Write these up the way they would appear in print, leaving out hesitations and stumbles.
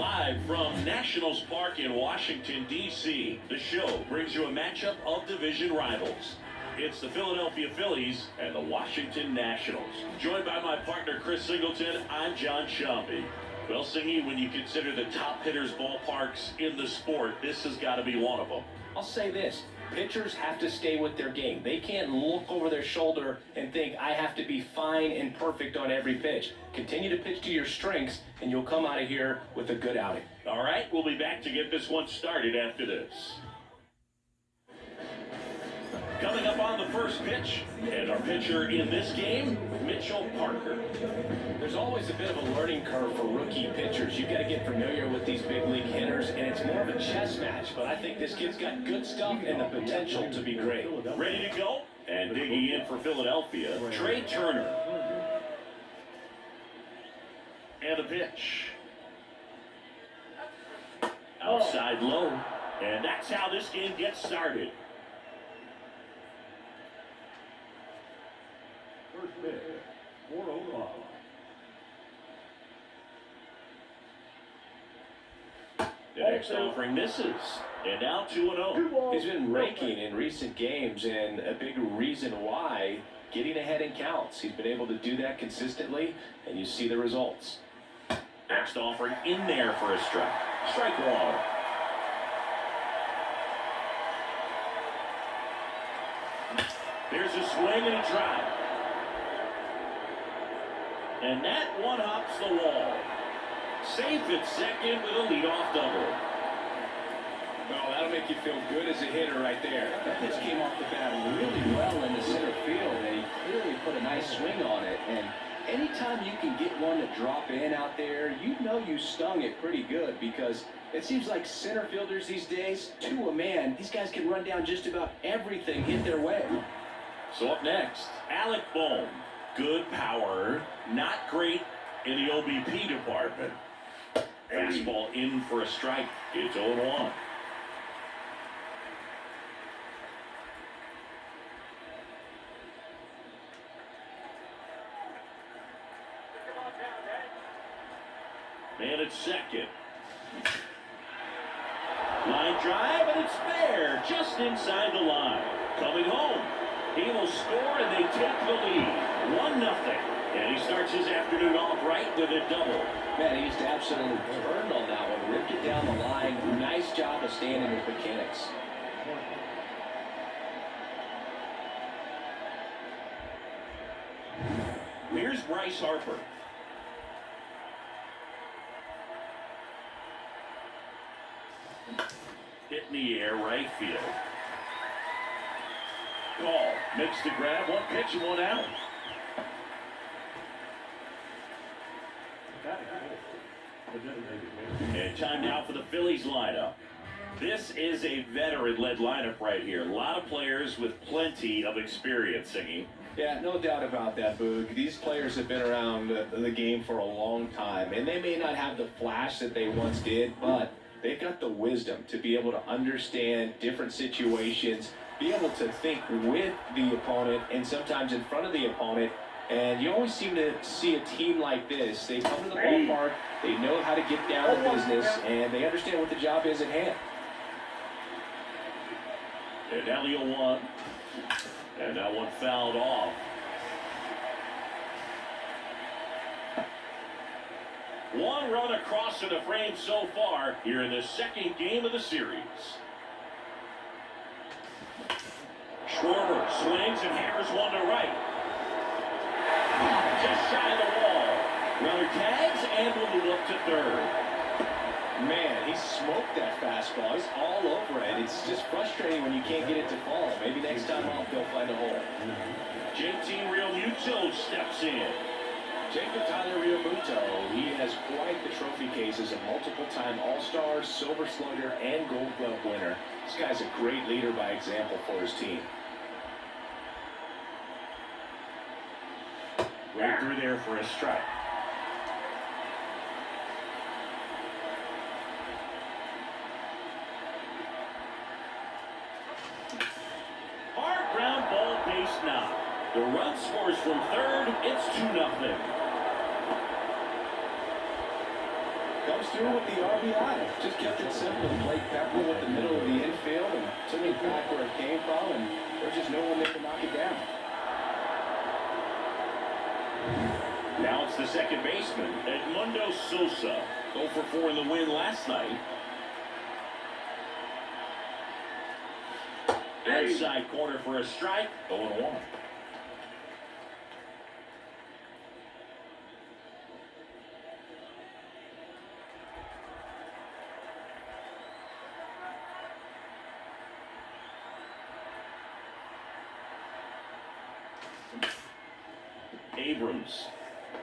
Live from Nationals Park in Washington, D.C., the show brings you a matchup of division rivals. It's the Philadelphia Phillies and the Washington Nationals. Joined by my partner, Chris Singleton, I'm John Shambi. Well, Singy, when you consider the top hitters' ballparks in the sport, this has got to be one of them. I'll say this. Pitchers have to stay with their game. They can't look over their shoulder and think, I have to be fine and perfect on every pitch. Continue to pitch to your strengths, and you'll come out of here with a good outing. All right, we'll be back to get this one started after this. Coming up on the first pitch, and our pitcher in this game, Mitchell Parker. There's always a bit of a learning curve for rookie pitchers. You've got to get familiar with these big league hitters, and it's more of a chess match. But I think this kid's got good stuff and the potential to be great. Ready to go? And digging in for Philadelphia, Trey Turner. And a pitch. Outside low. And that's how this game gets started. First pitch, 4-0. The next offering misses. And now 2-0. He's been raking in recent games, and a big reason why, getting ahead in counts. He's been able to do that consistently, and you see the results. Next offering in there for a strike. Strike one. There's a swing and a drive. And that one hops the wall. Safe at second with a leadoff double. Well, that'll make you feel good as a hitter right there. That pitch came off the bat really well in the center field, and he clearly put a nice swing on it. And anytime you can get one to drop in out there, you know you stung it pretty good, because it seems like center fielders these days, to a man, these guys can run down just about everything hit their way. So up next, Alec Bohm. Good power, not great in the OBP department. Fastball in for a strike. It's 0-1. Man at second. Line drive, and it's fair, just inside the line. Coming home. He will score, and they take the lead. 1-0. And he starts his afternoon off right with a double. Man, he just absolutely burned on that one. Ripped it down the line. Nice job of staying in his mechanics. Here's Bryce Harper. Hit in the air, right field. Call. Makes the grab. One pitch and one out. And time now for the Phillies lineup. This is a veteran-led lineup right here. A lot of players with plenty of experience, Singy. Yeah, no doubt about that, Boog. These players have been around the game for a long time, and they may not have the flash that they once did, but they've got the wisdom to be able to understand different situations, be able to think with the opponent and sometimes in front of the opponent. And you always seem to see a team like this. They come to the ballpark, they know how to get down to business, and they understand what the job is at hand. And now the 0-1. And that one fouled off. One run across in the frame so far here in the second game of the series. Schwarber swings and hammers one to right. Just shy of the wall. Runner tags and will move up to third. Man, he smoked that fastball. He's all over it. It's just frustrating when you can't get it to fall. Maybe next time off they'll find a hole. JT Realmuto steps in. Jacob Tyler Realmuto, he has quite the trophy case as a multiple-time All-Star, Silver Slugger, and Gold Glove winner. This guy's a great leader by example for his team. Right through there for a strike. Hard ground ball base now. The run scores from third. It's 2-0. comes through with the RBI. Just kept it simple. Played Pepper with the middle of the infield and took it back where it came from, and there's just no one there to knock it down. Now it's the second baseman, Edmundo Sosa. 0 for 4 in the win last night. Outside corner for a strike. 0-1. Abrams.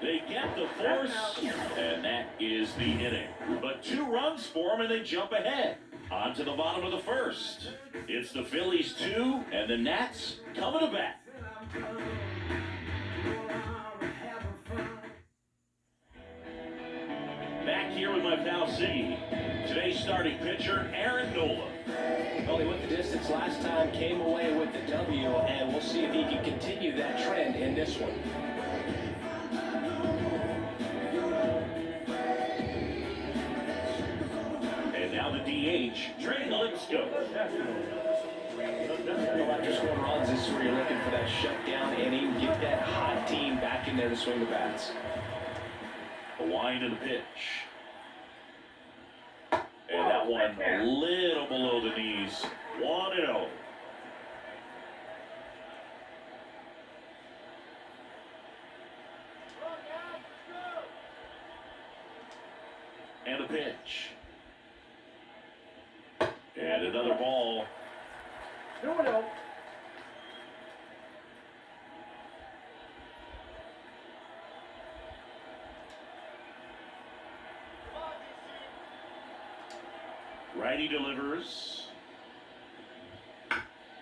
They get the force, and that is the inning. But 2 runs for them, and they jump ahead. On to the bottom of the first. It's the Phillies 2, and the Nats coming to bat. Back here with my pal C. Today's starting pitcher, Aaron Nola. Well, he went the distance last time, came away with the W, and we'll see if he can continue that trend in this one. And now the DH, Trey Lipscomb. After scoring runs, this is where you're looking for that shutdown inning, get that hot team back in there to swing the bats. A wind of the pitch. And that one a little below the knees. 1-0. And a pitch. And another ball. 2-0. Righty delivers.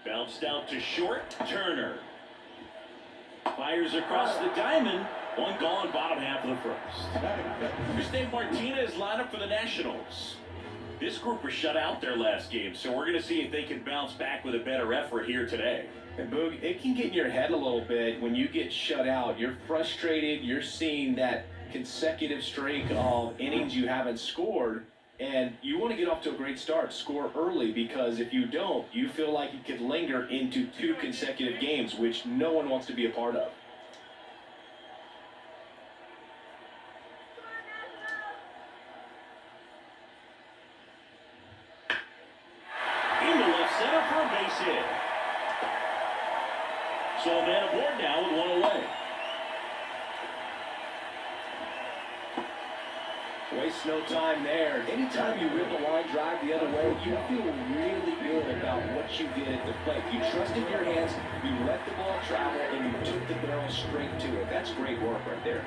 Bounced out to short. Turner. Fires across the diamond. One gone, bottom half of the first. Here's Dave Martinez lineup for the Nationals. This group was shut out their last game, so we're going to see if they can bounce back with a better effort here today. And Boog, it can get in your head a little bit when you get shut out. You're frustrated. You're seeing that consecutive streak of innings you haven't scored. And you want to get off to a great start, score early, because if you don't, you feel like you could linger into 2 consecutive games, which no one wants to be a part of. Into left center for a base hit. So a man aboard now with 1 away. Waste no time there. Anytime you rip a line drive the other way, you feel really good about what you did at the plate. You trusted your hands, you let the ball travel, and you took the barrel straight to it. That's great work right there.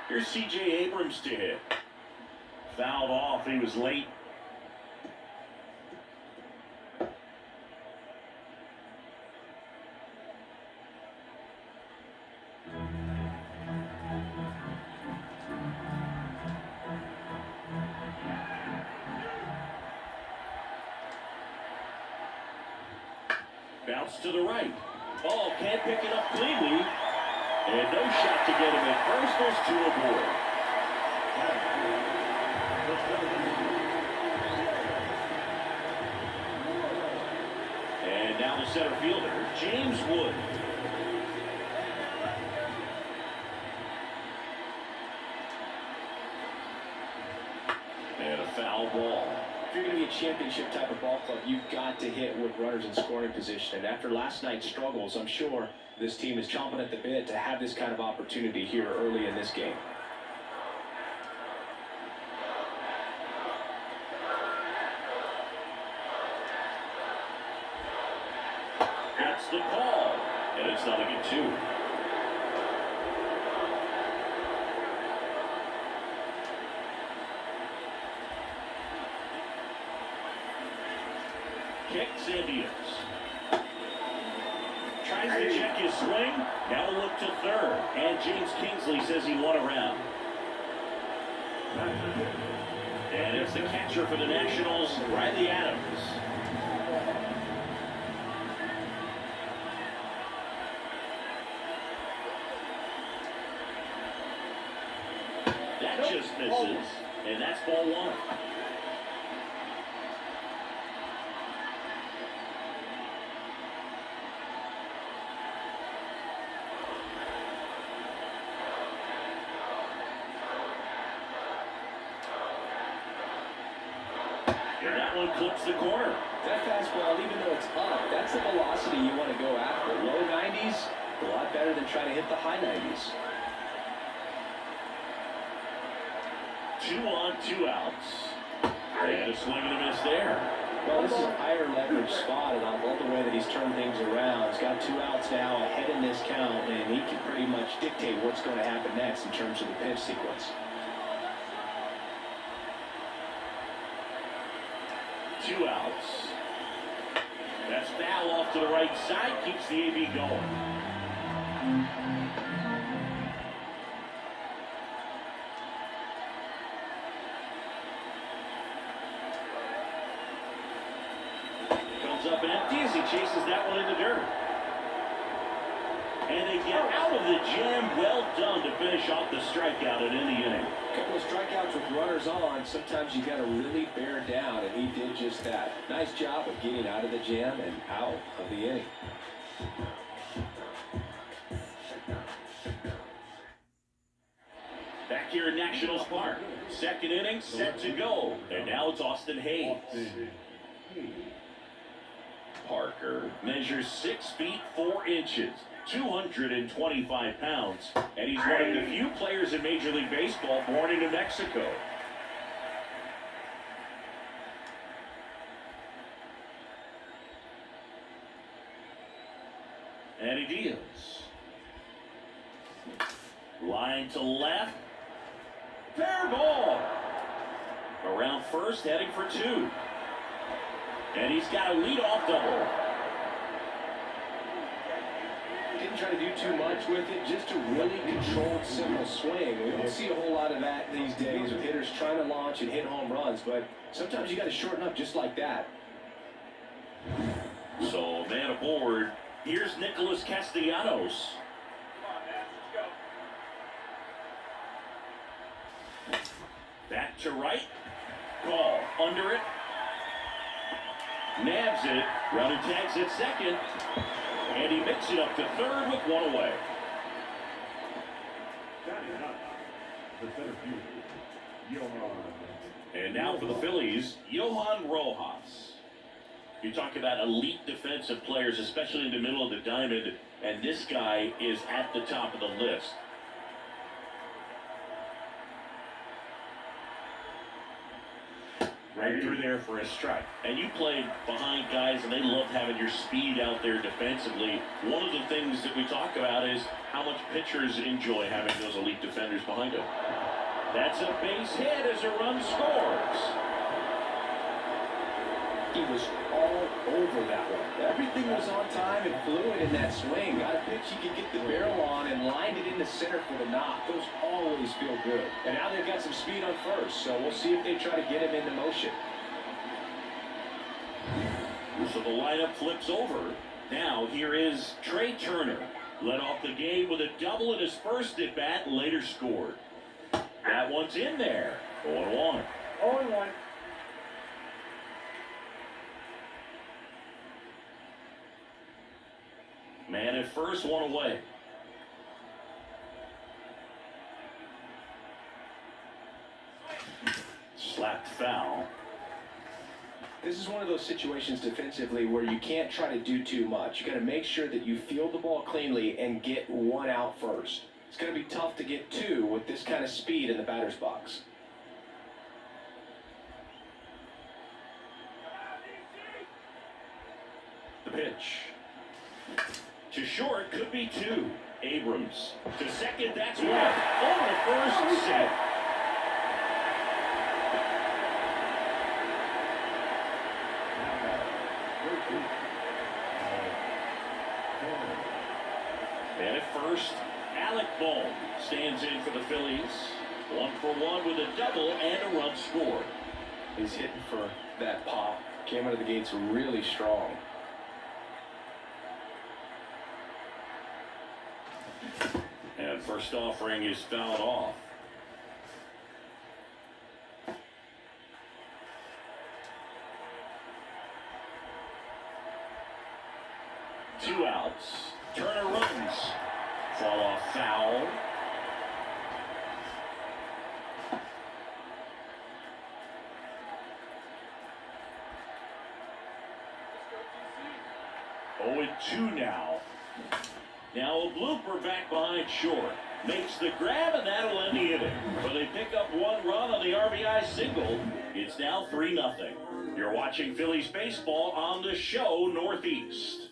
Here's C.J. Abrams to hit. Fouled off. He was late. Bounce to the right. Oh, can't pick it up cleanly. And no shot to get him at first. There's 2 aboard. And now the center fielder, James Wood. And a foul ball. If you're going to be a championship type of ball club, you've got to hit with runners in scoring position. And after last night's struggles, I'm sure this team is chomping at the bit to have this kind of opportunity here early in this game. That's the call. And it's not a good 2. Kicks and deals. Tries to check his swing. Now a look to third. And James Kingsley says he won around. And it's the catcher for the Nationals, Riley Adams. That just misses, and that's ball one. And that one clips the corner. That fastball, even though it's up, that's the velocity you want to go after. Low 90s, a lot better than trying to hit the high 90s. 2 on, 2 outs. And a swing and a miss there. Well, this is a higher leverage spot, and I love the way that he's turned things around. He's got 2 outs now ahead in this count, and he can pretty much dictate what's going to happen next in terms of the pitch sequence. 2 outs. That's foul off to the right side, keeps the AB going. Comes up empty as he chases that one in the dirt. And they get out of the jam. Well done to finish off the strikeout and end the inning. A couple of strikeouts with runners on. Sometimes you got to really bear down, and he did just that. Nice job of getting out of the jam and out of the inning. Back here in Nationals Park. Second inning set to go. And now it's Austin Hayes. Parker measures 6 feet 4 inches. 225 pounds, and he's one of the few players in Major League Baseball born in New Mexico. And he deals. Line to left. Fair ball. Around first, heading for 2. And he's got a leadoff double. Didn't try to do too much with it, just a really controlled, simple swing. We don't see a whole lot of that these days with hitters trying to launch and hit home runs, but sometimes you got to shorten up just like that. So, man aboard. Here's Nicholas Castellanos. Back to right. Call under it. Nabs it. Runner tags at second. And he makes it up to third with 1 away. And now for the Phillies, Johan Rojas. You talk about elite defensive players, especially in the middle of the diamond, and this guy is at the top of the list. Right through there for a strike. And you played behind guys, and they love having your speed out there defensively. One of the things that we talk about is how much pitchers enjoy having those elite defenders behind them. That's a base hit as a run scores. He was all over that one. Everything was on time and fluid in that swing. Got a pitch he could get the barrel on and lined it into center for the knock. Those always feel good. And now they've got some speed on first, so we'll see if they try to get him into motion. So the lineup flips over. Now here is Trey Turner. Led off the game with a double in his first at-bat, later scored. That one's in there. 0-1. 0-1. Man at first, 1 away. Slapped foul. This is one of those situations defensively where you can't try to do too much. You got to make sure that you field the ball cleanly and get 1 out first. It's going to be tough to get 2 with this kind of speed in the batter's box. The pitch. To short, could be 2. Abrams. To second, that's 1. On the first, set. And at first, Alec Bohm stands in for the Phillies. 1 for 1 with a double and a run scored. He's hitting for that pop. Came out of the gates really strong. And first offering is fouled off. 2 outs. Turner runs. Fall off foul. Oh, 2 now. Now a blooper back behind short. Makes the grab, and that'll end the inning. But they pick up 1 run on the RBI single. It's now 3-0. You're watching Phillies baseball on the show Northeast.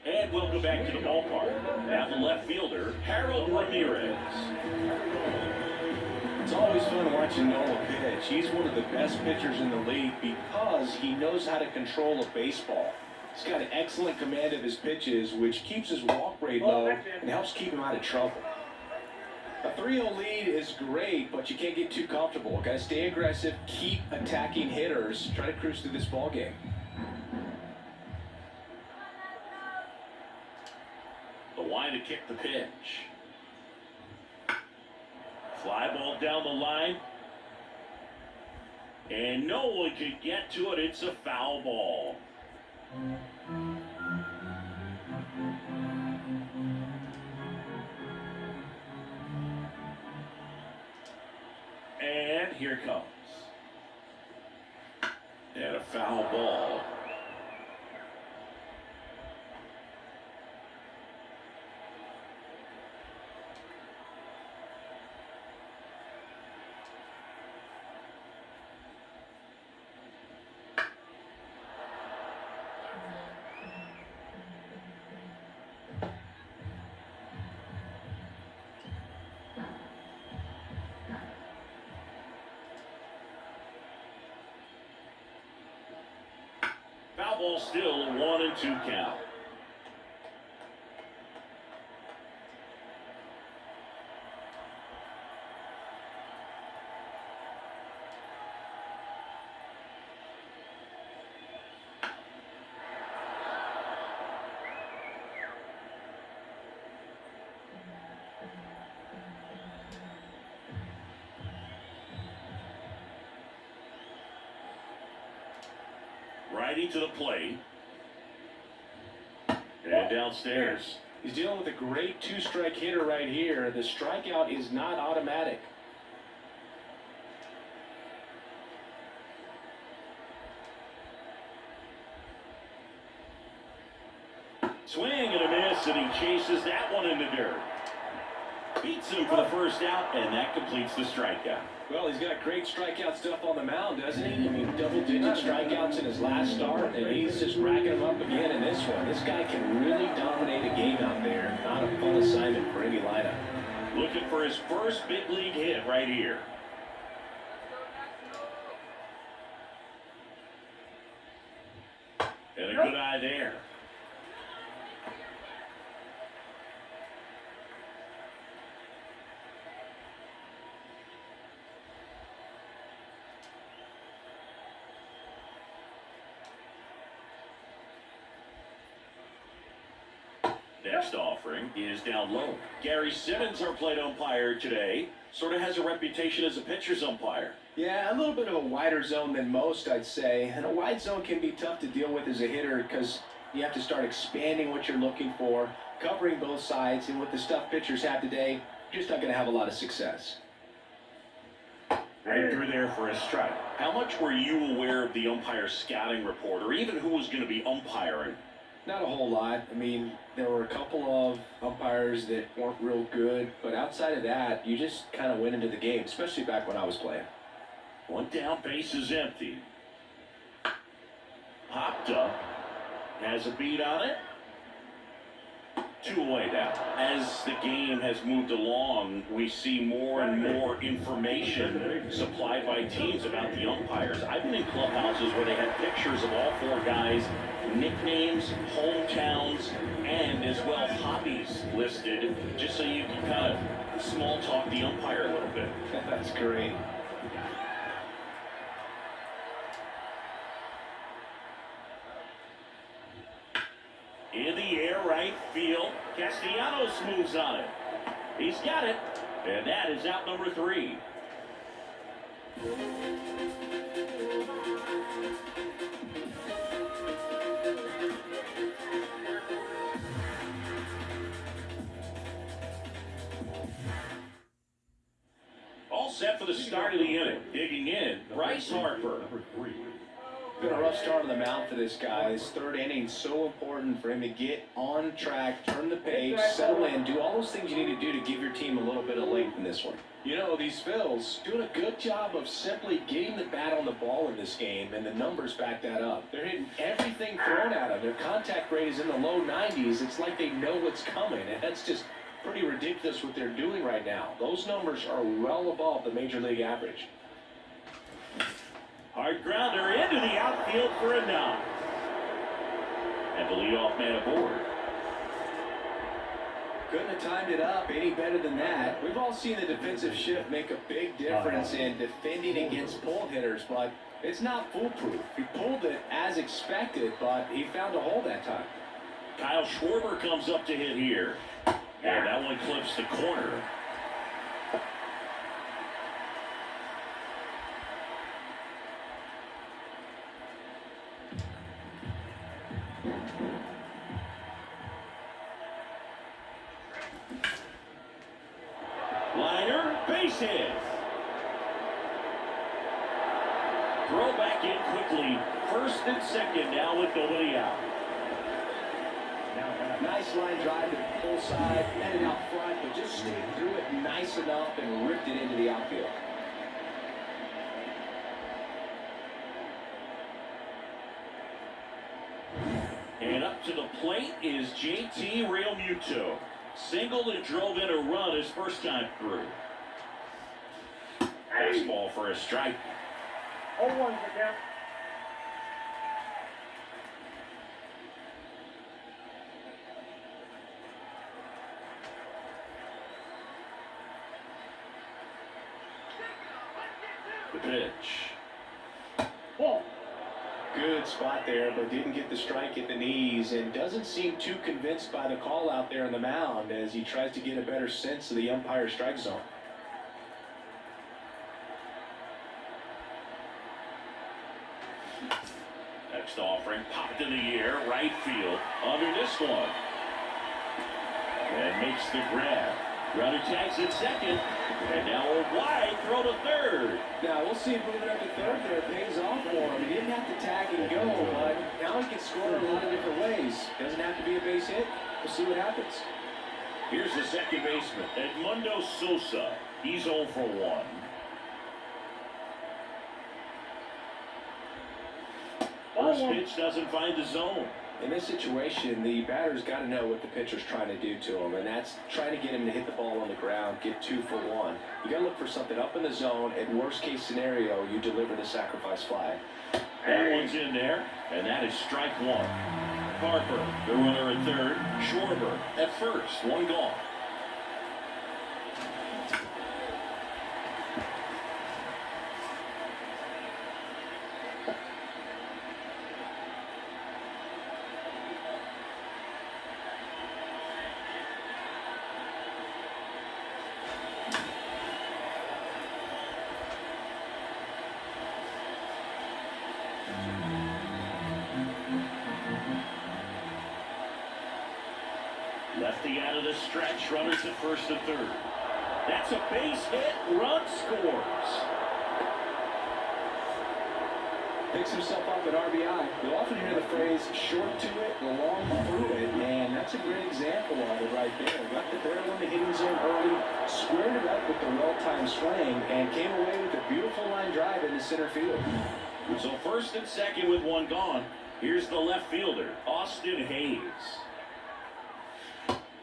And welcome back to the ballpark. Now the left fielder, Harold Ramirez. It's always fun watching Noah pitch. He's one of the best pitchers in the league because he knows how to control a baseball. He's got an excellent command of his pitches, which keeps his walk rate low and helps keep him out of trouble. A 3-0 lead is great, but you can't get too comfortable. Got to stay aggressive, keep attacking hitters, try to cruise through this ball game. The line to kick the pitch. Fly ball down the line. And no one can get to it. It's a foul ball. And here comes. And a foul ball. Foul ball still, 1-2 count. Righty to the plate. And downstairs. He's dealing with a great 2-strike hitter right here. The strikeout is not automatic. Swing and a miss, and he chases that one in the dirt. Beats him for the first out, and that completes the strikeout. Well, he's got great strikeout stuff on the mound, doesn't he? I mean, double-digit strikeouts in his last start, and he's just racking them up again in this one. This guy can really dominate a game out there. Not a fun assignment for any lineup. Looking for his first big league hit right here. And a good eye there. Next offering is down low. Gary Simmons, our plate umpire today, sort of has a reputation as a pitcher's umpire. Yeah, a little bit of a wider zone than most, I'd say. And a wide zone can be tough to deal with as a hitter because you have to start expanding what you're looking for, covering both sides, and with the stuff pitchers have today, you're just not going to have a lot of success. Right through there for a strike. How much were you aware of the umpire's scouting report, or even who was going to be umpiring? Not a whole lot. I mean, there were a couple of umpires that weren't real good, but outside of that, you just kind of went into the game, especially back when I was playing. One down, base is empty. Popped up. Has a beat on it. 2 away now. As the game has moved along, we see more and more information supplied by teams about the umpires. I've been in clubhouses where they had pictures of all 4 guys, nicknames, hometowns, and as well hobbies listed, just so you can kind of small talk the umpire a little bit. That's great. In the air, right field. Castellanos moves on it. He's got it. And that is out number 3. set for the start of the inning. Digging in, Bryce Harper. Been a rough start on the mound for this guy. His third inning so important for him to get on track, turn the page, settle in, do all those things you need to do to give your team a little bit of length in this one. You know, these Phils doing a good job of simply getting the bat on the ball in this game, and the numbers back that up. They're hitting everything thrown at them. Their contact rate is in the low 90s. It's like they know what's coming, and that's just pretty ridiculous what they're doing right now. Those numbers are well above the major league average. Hard grounder into the outfield for a knock. And the leadoff man aboard. Couldn't have timed it up any better than that. We've all seen the defensive shift make a big difference in defending against pull hitters, but it's not foolproof. He pulled it as expected, but he found a hole that time. Kyle Schwarber comes up to hit here. And that one clips the corner. Liner, base hit. Throw back in quickly. First and second now with nobody out. Nice line drive to the pull side, headed out front, but just stayed through it nice enough and ripped it into the outfield. And up to the plate is JT Realmuto. Singled and drove in a run his first time through. Fastball for a strike. 0-1 for count. The pitch. Ball. Good spot there, but didn't get the strike at the knees, and doesn't seem too convinced by the call out there on the mound as he tries to get a better sense of the umpire's strike zone. Next offering popped in the air, right field, under this one. And makes the grab. Runner tags at second, and now a wide throw to third. Now, we'll see if moving up to third there pays off for him. He didn't have to tag and go, but now he can score in a lot of different ways. Doesn't have to be a base hit. We'll see what happens. Here's the second baseman, Edmundo Sosa. He's 0 for 1. First pitch doesn't find the zone. In this situation, the batter's got to know what the pitcher's trying to do to him, and that's trying to get him to hit the ball on the ground, get 2 for 1. You got to look for something up in the zone. At worst case scenario, you deliver the sacrifice fly. That one's in there, and that is strike 1. Harper, the runner at third. Schwarber at first, 1 gone. Lefty out of the stretch, runners at first and third. That's a base hit, run scores. Picks himself up at RBI. You'll often hear the phrase, short to it, long through it, and that's a great example of it right there. Got the barrel in the hitting zone early, squared it up with the well-timed swing, and came away with a beautiful line drive into center field. So first and second with 1 gone. Here's the left fielder, Austin Hayes.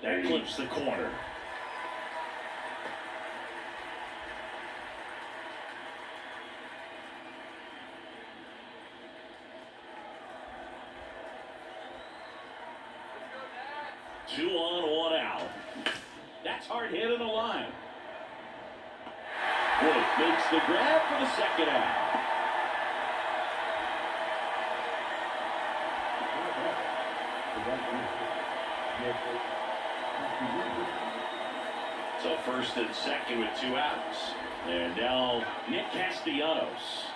That clips the corner. Two on, 1 out. That's hard hit in the line. Wood makes the grab for the second out. So first and second with 2 outs. And now Nick Castellanos.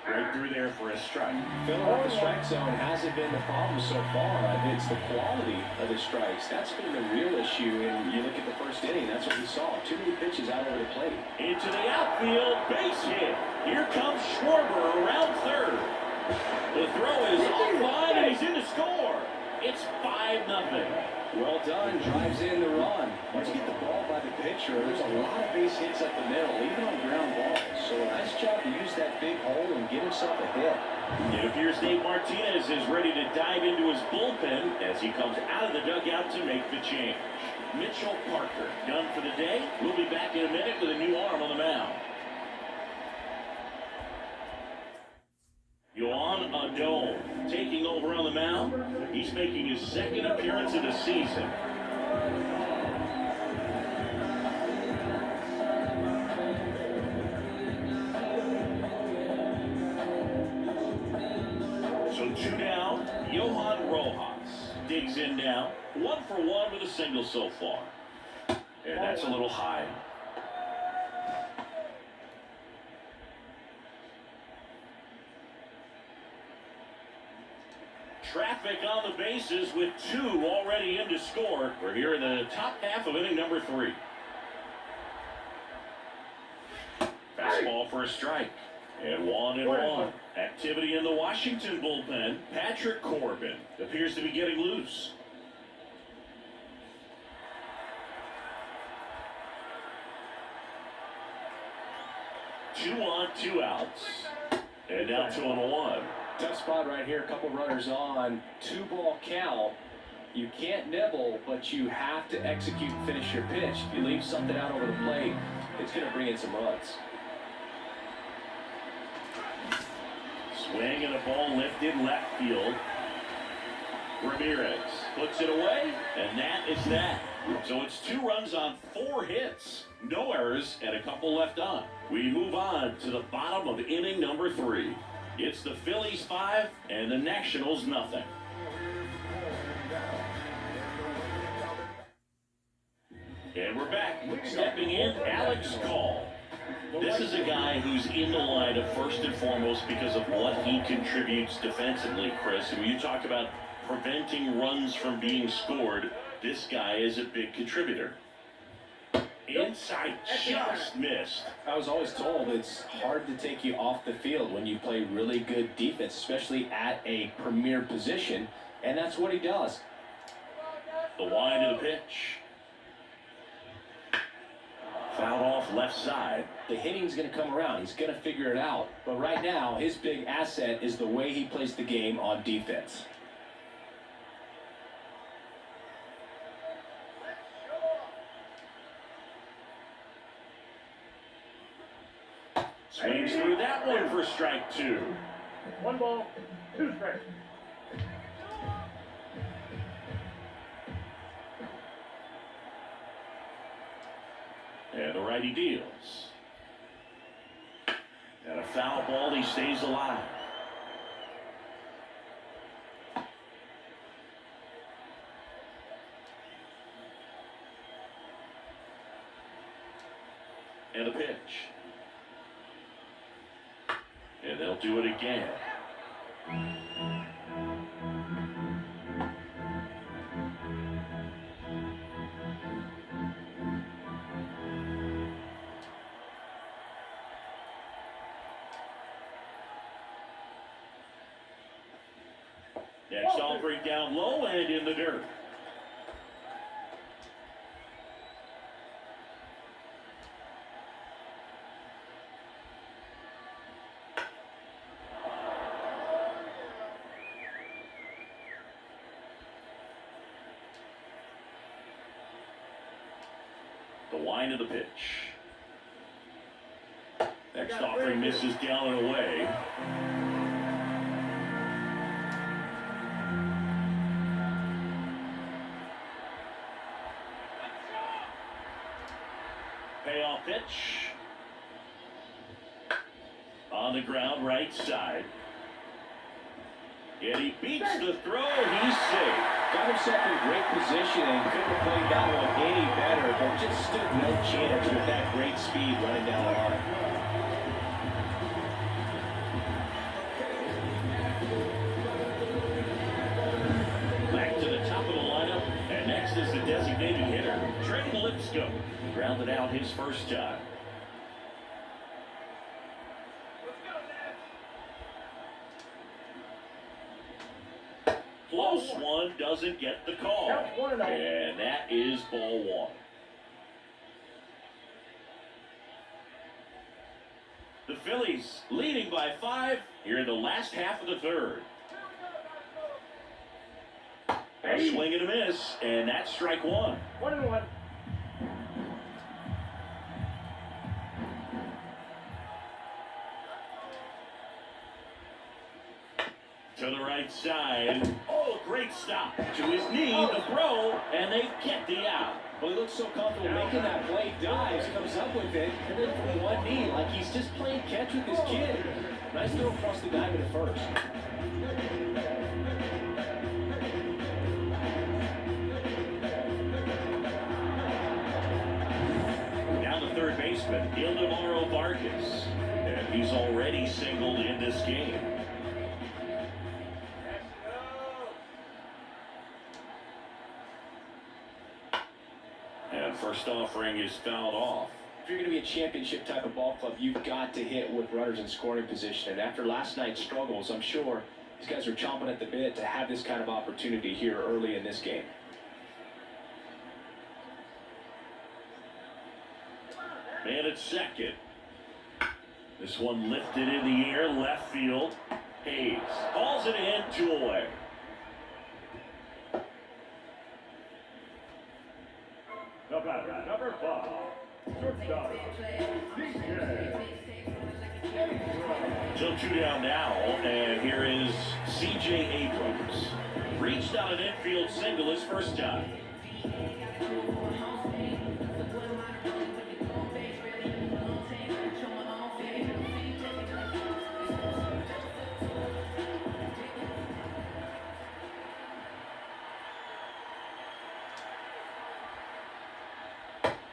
Right through there for a strike. Filling up the strike zone hasn't been the problem so far. It's the quality of the strikes. That's been the real issue. And you look at the first inning, that's what we saw. Too many pitches out over the plate. Into the outfield, base hit. Here comes Schwarber around third. The throw is offline, and he's in to score. It's 5-0. Well done, drives in the run. Once you get the ball by the pitcher, there's a lot of base hits up the middle, even on ground balls. So a nice job to use that big hole and get himself a hit. It appears Dave Martinez is ready to dive into his bullpen as he comes out of the dugout to make the change. Mitchell Parker done for the day. We'll be back in a minute with a new arm on the mound. Yohan Adon taking over on the mound. He's making his second appearance of the season. So 2 down. Johan Rojas digs in now. 1 for 1 with a single so far. And that's a little high. Traffic on the bases with 2 already in to score. We're here in the top half of inning number 3. Fastball for a strike. And 1-1. Activity in the Washington bullpen. Patrick Corbin appears to be getting loose. Two on, 2 outs. And now 2-1. Tough spot right here. A couple runners on. 2-ball count. You can't nibble, but you have to execute and finish your pitch. If you leave something out over the plate, it's going to bring in some runs. Swing and a ball lifted left field. Ramirez puts it away, and that is that. So it's 2 runs on 4 hits. No errors and a couple left on. We move on to the bottom of inning number 3. It's the Phillies 5 and the Nationals nothing. And we're back. Stepping in, Alex Call. This is a guy who's in the lineup first and foremost because of what he contributes defensively, Chris. And when you talk about preventing runs from being scored, this guy is a big contributor. Inside, just missed. I was always told it's hard to take you off the field when you play really good defense, especially at a premier position, and that's what he does. The wind of the pitch. Foul off left side. The hitting's going to come around. He's going to figure it out. But right now, his big asset is the way he plays the game on defense. Swings through that one for strike 2. 1 ball, 2 strikes. And the righty deals. And a foul ball, he stays alive. And a pitch. And they'll do it again. Next offering down low and in the dirt. The line of the pitch. Next offering misses down and away. Payoff pitch. On the ground, right side. And he beats the throw. He's safe. Got himself in great position and couldn't have played that one any better, but just stood no chance with that great speed running down the line. grounded out his first time. Close one, doesn't get the call. And that is ball one. The Phillies leading by 5 here in the last half of the third. A swing and a miss, and that's strike one. 1-1. To the right side. Oh, great stop. To his knee, the throw, and they get the out. Well, he looks so comfortable making that play, dives, comes up with it, and then from one knee, like he's just playing catch with his kid. Nice throw across the diamond at first. Now the third baseman, Ildemaro Vargas. And he's already singled in this game. And first offering is fouled off. If you're going to be a championship type of ball club, you've got to hit with runners in scoring position. And after last night's struggles, I'm sure these guys are chomping at the bit to have this kind of opportunity here early in this game. Man at second. This one lifted in the air, left field. Hayes calls it in, 2 away. The batter, number 5, shortstop, DJ. So 2 down now, and here is C.J. Abrams. Reached on an infield single his first time.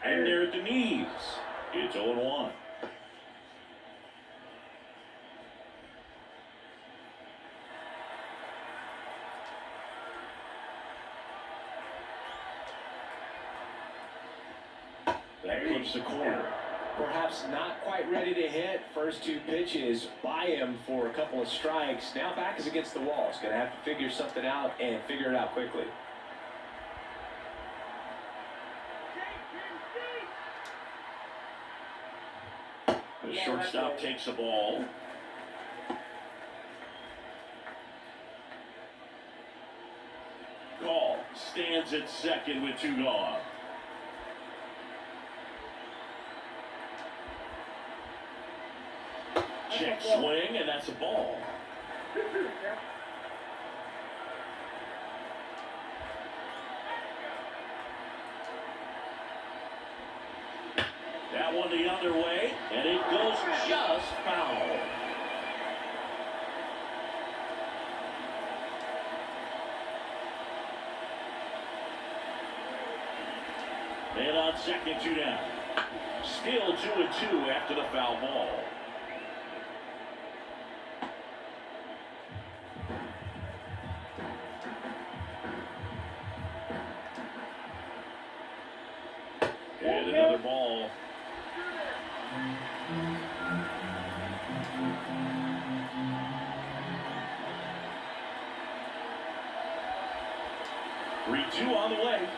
And they're at the knees. It's 0-1. That clips the corner. Perhaps not quite ready to hit. First 2 pitches by him for a couple of strikes. Now back is against the wall. He's going to have to figure something out and figure it out quickly. The shortstop takes the ball. Call stands at second with 2 gone. Check swing, and that's a ball. That one the other way, and it goes just foul. Man on second, 2 down. Still 2-2 after the foul ball. And another ball. Three-two on the way.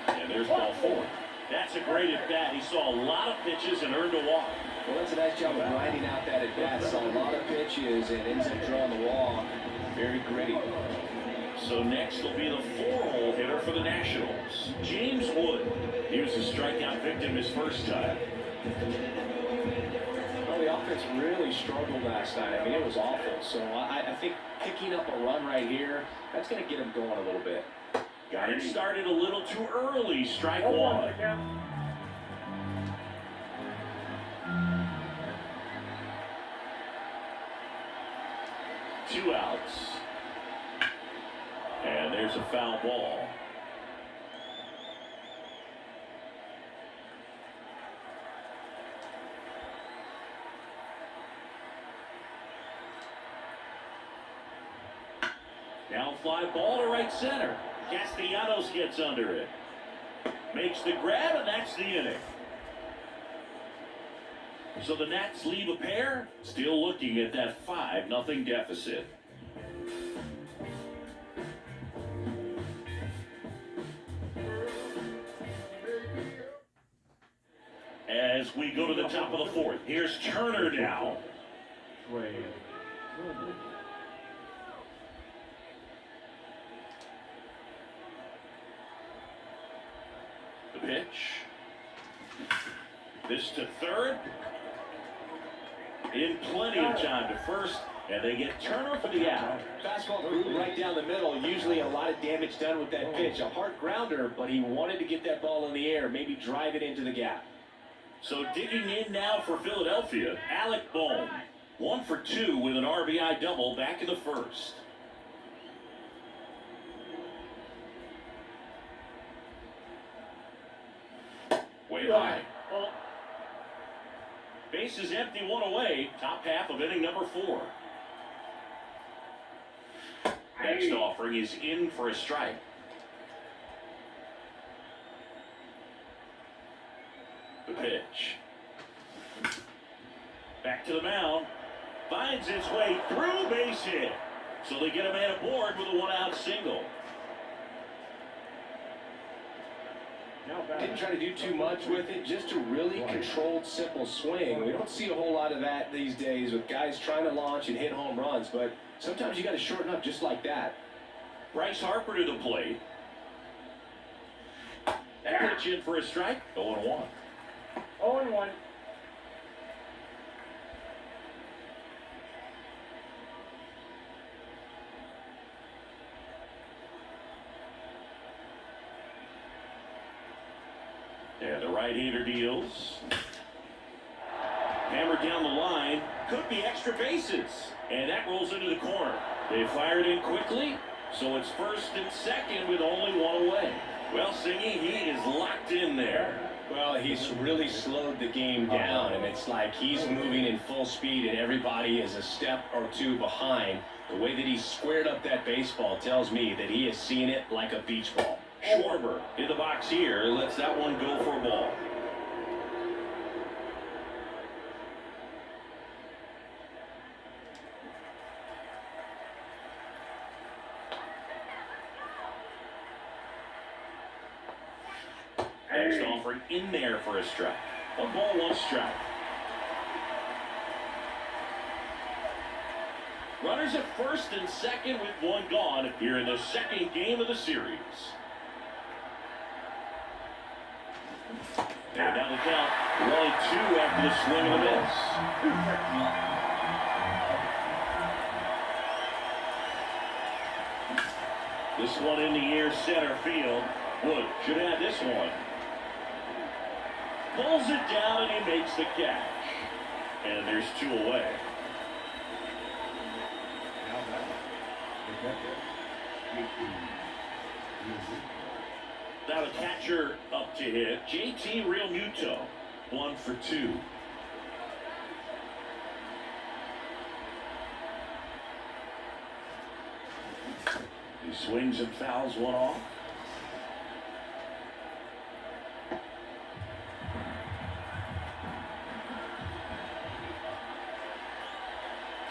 And there's ball 4. That's a great at-bat. He saw a lot of pitches and earned a walk. Well, that's a nice job of grinding out that at-bat. Saw a lot of pitches and ends up drawing the walk. Very gritty. So next will be the 4-hole hitter for the Nationals, James Wood. He was a strikeout victim his first time. Well, the offense really struggled last night. I mean, it was awful. So I think picking up a run right here, that's going to get him going a little bit. Got it started a little too early. Strike 1. Two outs. And there's a foul ball. Down fly ball to right center. Castellanos gets under it. Makes the grab, and that's the inning. So the Nats leave a pair, still looking at that 5-0 deficit. As we go to the top of the fourth, here's Turner now. The pitch. This to third. In plenty of time to first, and they get Turner for the out. Fastball grew right down the middle. Usually a lot of damage done with that pitch. A hard grounder, but he wanted to get that ball in the air, maybe drive it into the gap. So digging in now for Philadelphia, Alec Bohm. 1 for 2 with an RBI double back in the first. Way high. Base is empty, 1 away. Top half of inning number 4. Next offering is in for a strike. The pitch. Back to the mound. Finds its way through, base hit. So they get a man aboard with a 1-out single. Didn't try to do too much with it, just a really controlled, simple swing. We don't see a whole lot of that these days with guys trying to launch and hit home runs, but sometimes you got to shorten up just like that. Bryce Harper to the plate. That pitch in for a strike. 0-1. 0-1. And the right-hander deals. Hammered down the line. Could be extra bases. And that rolls into the corner. They fired in quickly, so it's first and second with only 1 away. Well, Singy, he is locked in there. Well, he's really slowed the game down, and it's like he's moving in full speed, and everybody is a step or two behind. The way that he squared up that baseball tells me that he has seen it like a beach ball. Schwarber in the box here, lets that one go for a ball. Next offering in there for a strike. 1 ball, 1 strike. Runners at first and second with 1 gone here in the second game of the series. And down the count, 1-2 after the swing and a miss. This one in the air, center field. Wood should have this one. Pulls it down and he makes the catch. And there's 2 away. Now the catcher up to hit. JT Realmuto, 1 for 2. He swings and fouls one off.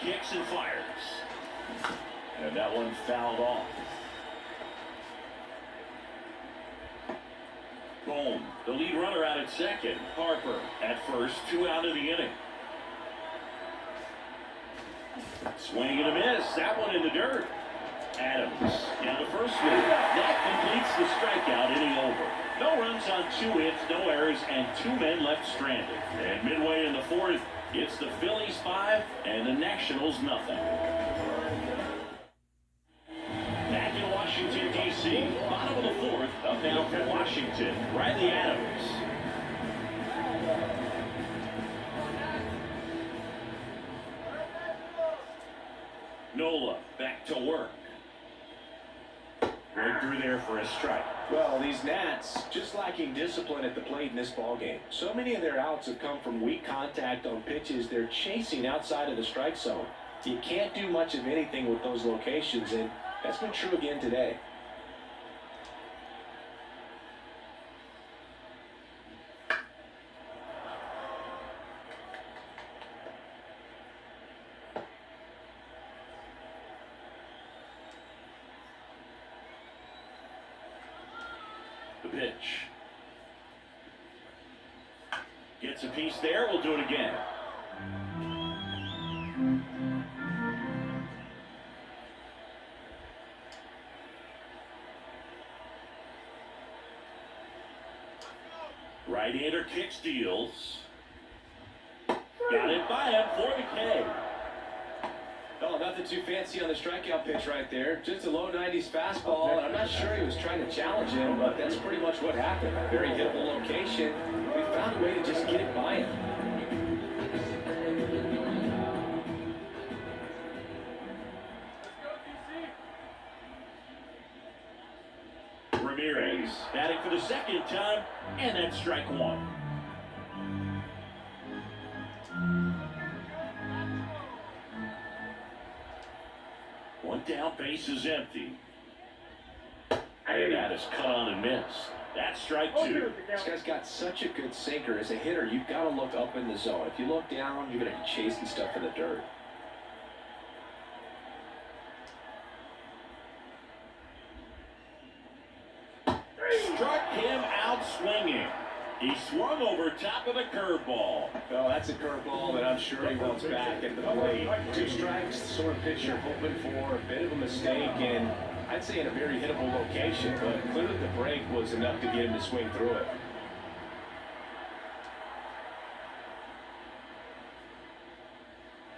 Kicks and fires. And that one fouled off. Bohm, the lead runner out at second. Harper at first, 2 out of the inning. Swing and a miss. That one in the dirt. Adams down the first one. That completes the strikeout, inning over. No runs on 2 hits, no errors, and 2 men left stranded. And midway in the fourth, it's the Phillies 5 and the Nationals nothing. Back in Washington, D.C., bottom of the fourth, up now for Washington, Riley Adams. Nola back to work. Right through there for a strike. Well, these Nats just lacking discipline at the plate in this ballgame. So many of their outs have come from weak contact on pitches they're chasing outside of the strike zone. You can't do much of anything with those locations, and that's been true again today. pitch. Gets a piece there. We'll do it again. Right-hander kick steals. Got it by him for the K. Oh, nothing too fancy on the strikeout pitch right there. Just a low 90s fastball, and I'm not sure he was trying to challenge him, but that's pretty much what happened. A very hittable location. We found a way to just get it by him. Ramirez batting for the second time, and that's strike one. One down, base is empty. And that is cut on and missed. That's strike two. This guy's got such a good sinker. As a hitter, you've got to look up in the zone. If you look down, you're going to be chasing stuff in the dirt. Struck him out swinging. He swung over top of the curveball. Oh, that's a curveball that I'm sure he wants back at the plate. 2 strikes, the sort of pitch you're hoping for. A bit of a mistake, and I'd say in a very hittable location, but clearly the break was enough to get him to swing through it.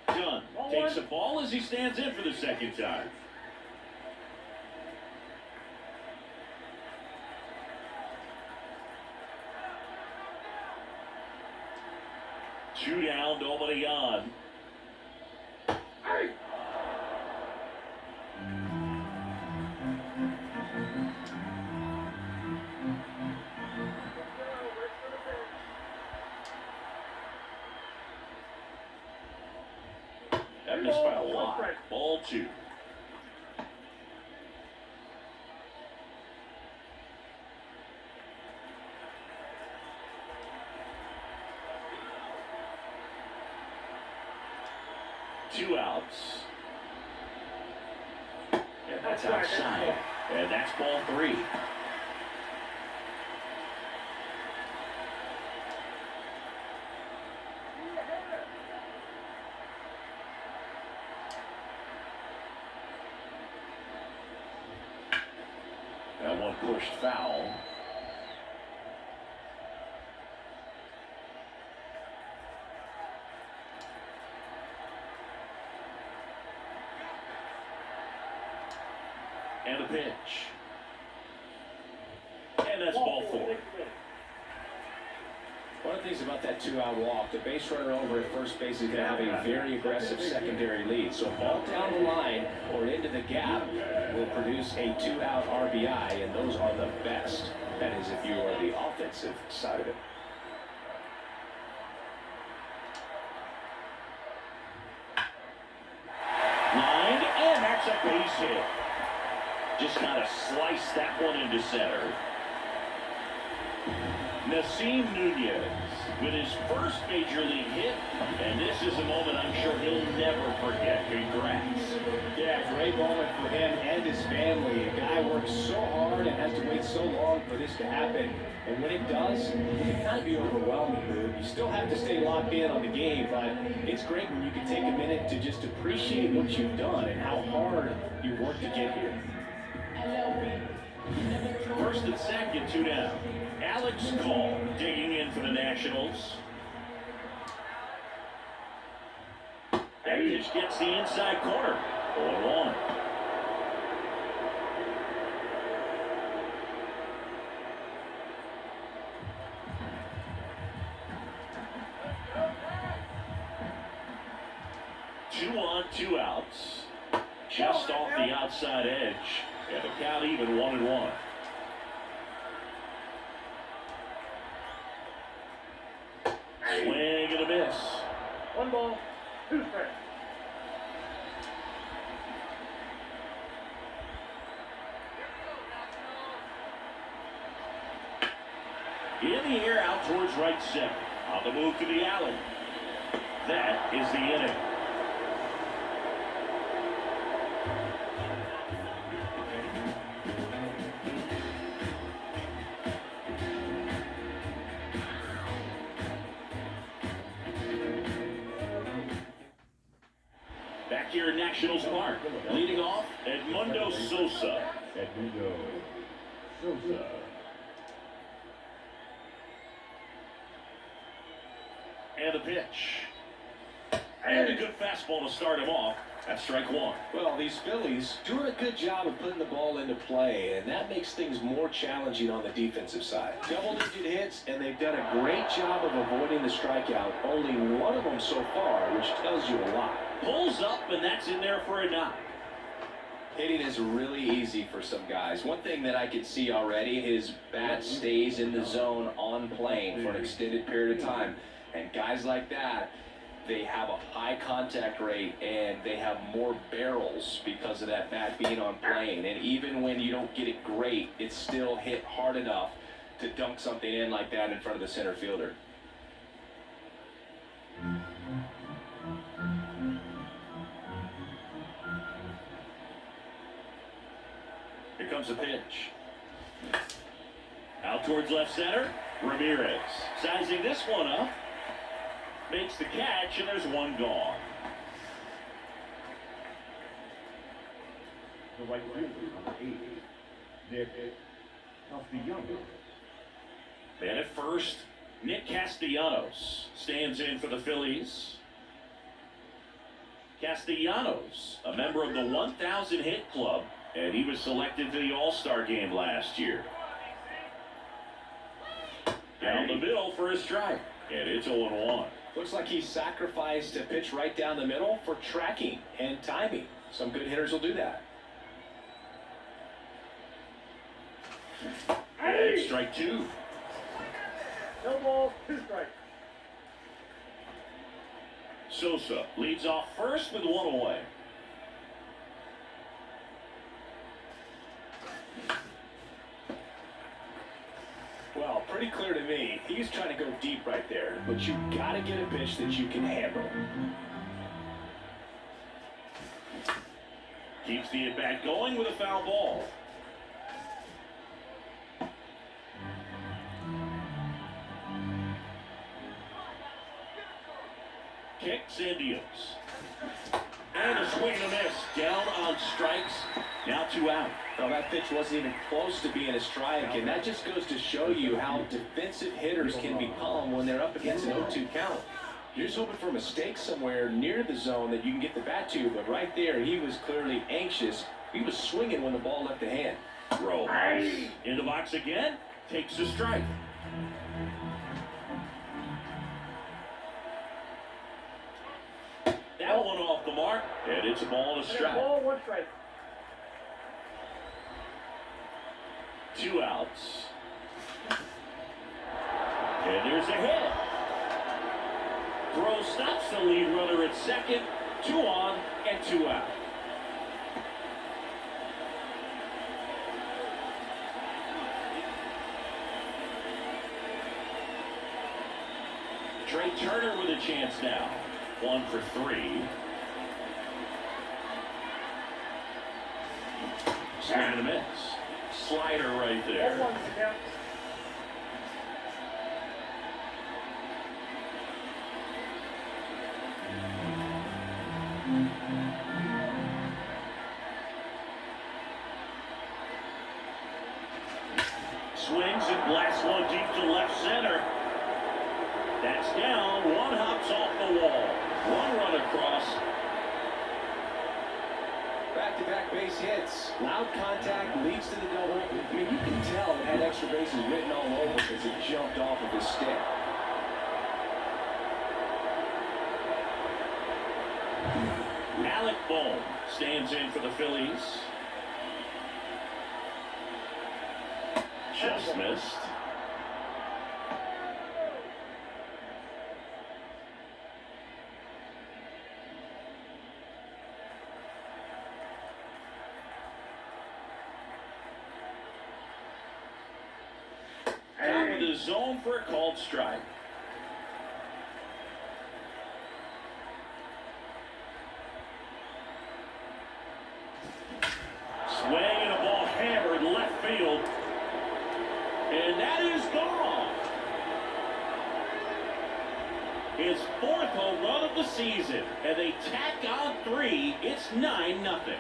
Dunn takes the ball as he stands in for the second time. Two down, nobody on. That missed by a lot. Ball 2. Two outs. And that's outside. And that's ball 3. That one pushed foul. And a pitch. And that's ball 4. One of the things about that 2-out walk, the base runner over at first base is going to have a very aggressive secondary lead. So ball down the line or into the gap will produce a 2-out RBI, and those are the best. That is if you are the offensive side of it. Lined, and that's a base hit. Just got to slice that one into center. Nasim Nunez with his first major league hit, and this is a moment I'm sure he'll never forget. Congrats. Yeah, great moment for him and his family. A guy works so hard and has to wait so long for this to happen. And when it does, it can kind of be overwhelming, dude. You still have to stay locked in on the game, but it's great when you can take a minute to just appreciate what you've done and how hard you've worked to get here. First and second, 2 down. Alex Call digging in for the Nationals. That pitch gets the inside corner. 0-1. Two on, 2 outs. Just off the outside edge. And the count even 1-1. Swing and a miss. 1 ball, 2 strikes. In the air, out towards right center. On the move to the alley. That is the inning. here in Nationals Park. Leading off, Edmundo Sosa. Edmundo Sosa. And the pitch. And a good fastball to start him off. That's strike one. Well, these Phillies doing a good job of putting the ball into play, and that makes things more challenging on the defensive side. Double-digit hits, and they've done a great job of avoiding the strikeout. Only one of them so far, which tells you a lot. Pulls up, and that's in there for a knock. Hitting is really easy for some guys. One thing that I can see already, his bat stays in the zone on plane for an extended period of time. And guys like that, they have a high contact rate and they have more barrels because of that bat being on plane. And even when you don't get it great, it's still hit hard enough to dunk something in like that in front of the center fielder. Here comes the pitch. Out towards left center. Ramirez sizing this one up. Makes the catch, and there's one gone. The right fielder, number 80, Nick Castellanos. Man at first, Nick Castellanos stands in for the Phillies. Castellanos, a member of the 1,000 hit club, and he was selected to the All-Star game last year. Down the middle for a strike, and it's 0-1. Looks like he sacrificed a pitch right down the middle for tracking and timing. Some good hitters will do that. And strike two. No ball, 2 strikes. Sosa leads off first with one away. Well, pretty clear to me, he's trying to go deep right there, but you gotta get a pitch that you can handle. Keeps the at-bat going with a foul ball. Kicks and deals. And a swing and a miss. Down on strikes. Now 2 out. Well, that pitch wasn't even close to being a strike, and that just goes to show you how defensive hitters can become when they're up against an 0-2 count. You're just hoping for a mistake somewhere near the zone that you can get the bat to, but right there, he was clearly anxious. He was swinging when the ball left the hand. Rojas in the box again. Takes a strike. That one off the mark, and it's a ball and a strike. Ball, 1 strike. 2 outs. And there's a hit. Throw stops the lead runner at second. 2 on and 2 out. Trey Turner with a chance now. 1 for 3. Swing and a miss. Slider right there. 0-1 to count. Swings and blasts one deep to left center. That's down. 1 hops off the wall. 1 run across. Back-to-back base hits. Loud contact leads to the double. I mean, you can tell it had extra bases written all over because it jumped off of his stick. Alec Bohm stands in for the Phillies. Just missed. Top of the zone for a called strike. Swing and a ball hammered left field. And that is gone. his 4th home run of the season. And they tack on 3. It's 9-0.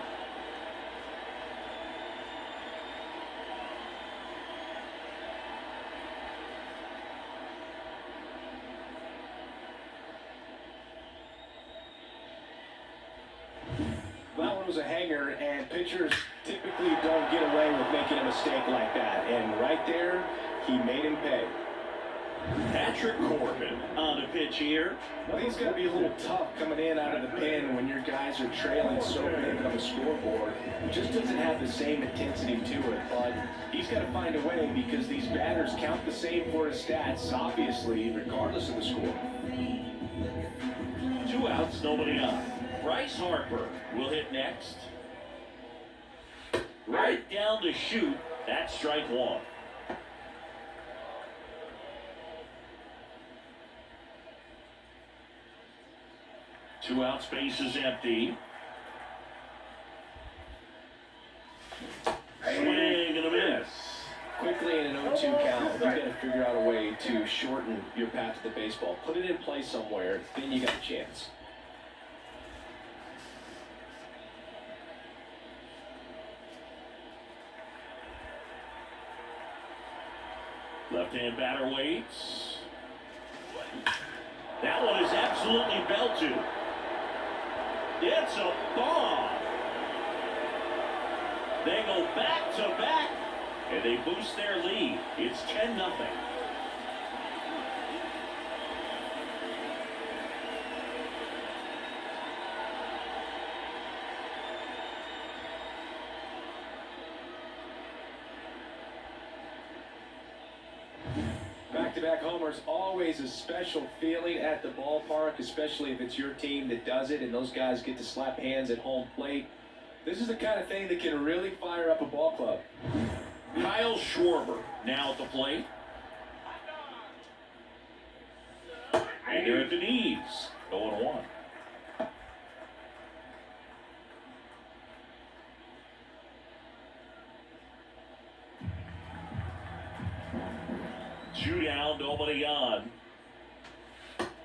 That one was a hanger, and pitchers typically don't get away with making a mistake like that. And right there, he made him pay. Patrick Corbin on the pitch here. Well, he's going to be a little tough coming in out of the pen when your guys are trailing so big on the scoreboard. He just doesn't have the same intensity to it, but he's got to find a way because these batters count the same for his stats, obviously, regardless of the score. 2 outs, nobody on. Bryce Harper will hit next. Right down to shoot. That's strike 1. Two outs, base is empty. Swing and a miss. Quickly in an 0-2 count, you've got to figure out a way to shorten your path to the baseball. Put it in play somewhere, then you got a chance. Left-hand batter waits. That one is absolutely belted. It's a bomb. They go back to back, and they boost their lead. It's 10-0. Back-to-back homers, always a special feeling at the ballpark, especially if it's your team that does it and those guys get to slap hands at home plate. This is the kind of thing that can really fire up a ball club. Kyle Schwarber now at the plate. And they're at the knees. 0-1. Two down, nobody on.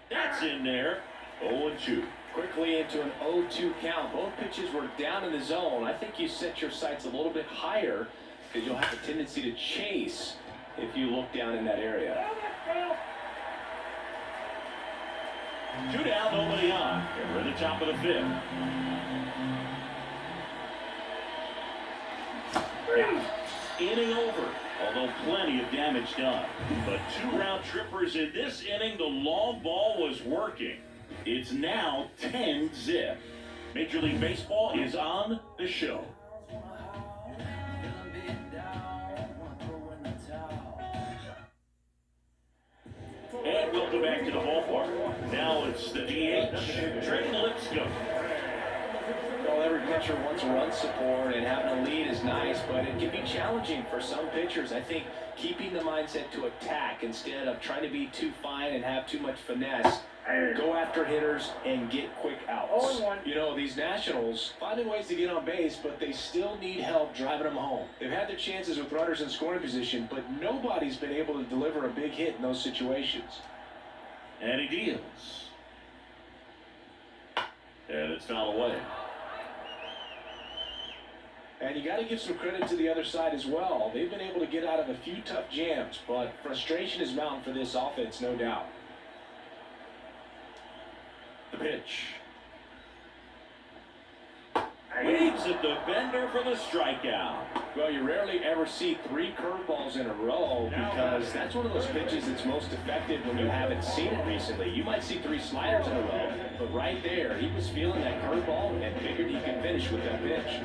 That's in there. 0-2. Quickly into an 0-2 count. Both pitches were down in the zone. I think you set your sights a little bit higher because you'll have a tendency to chase if you look down in that area. Two down, nobody on. And we're at the top of the 5th. Inning over, although plenty of damage done. But 2 round trippers in this inning. The long ball was working. It's now 10-0. Major League Baseball is on the show. And welcome back to the ballpark. Now it's the DH, Trey Lipscomb. Well, every pitcher wants run support, and having a lead is nice, but it can be challenging for some pitchers. I think keeping the mindset to attack instead of trying to be too fine and have too much finesse. Go after hitters and get quick outs. You know, these Nationals finding ways to get on base, but they still need help driving them home. They've had their chances with runners in scoring position, but nobody's been able to deliver a big hit in those situations. And he deals. And it's foul away. And you got to give some credit to the other side as well. They've been able to get out of a few tough jams, but frustration is mounting for this offense, no doubt. The pitch. Waves at the bender for the strikeout. Well, you rarely ever see 3 curveballs in a row because that's one of those pitches that's most effective when you haven't seen it recently. You might see 3 sliders in a row, but right there, he was feeling that curveball and figured he could finish with that pitch.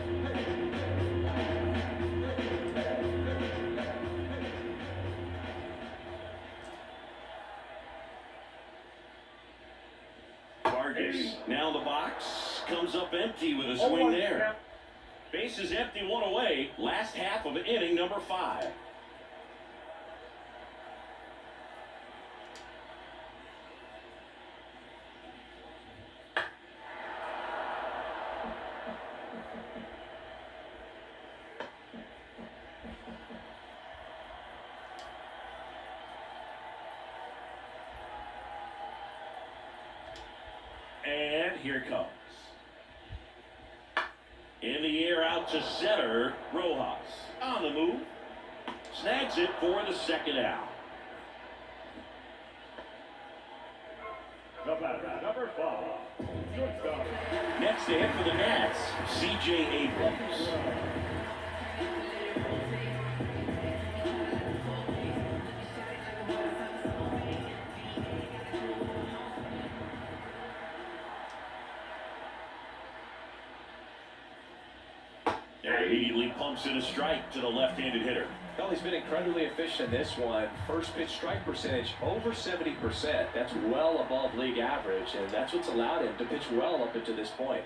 Now the box comes up empty with a swing there. Base is empty, 1 away. Last half of inning number 5. And here it comes. In the air out to center, Rojas. On the move. Snags it for the second out. The batter, number 5, shortstop. Next to hit for the Nats, C.J. Abrams. And immediately pumps in a strike to the left-handed hitter. Well, he's been incredibly efficient in this one. First pitch strike percentage over 70%. That's well above league average, and that's what's allowed him to pitch well up until this point.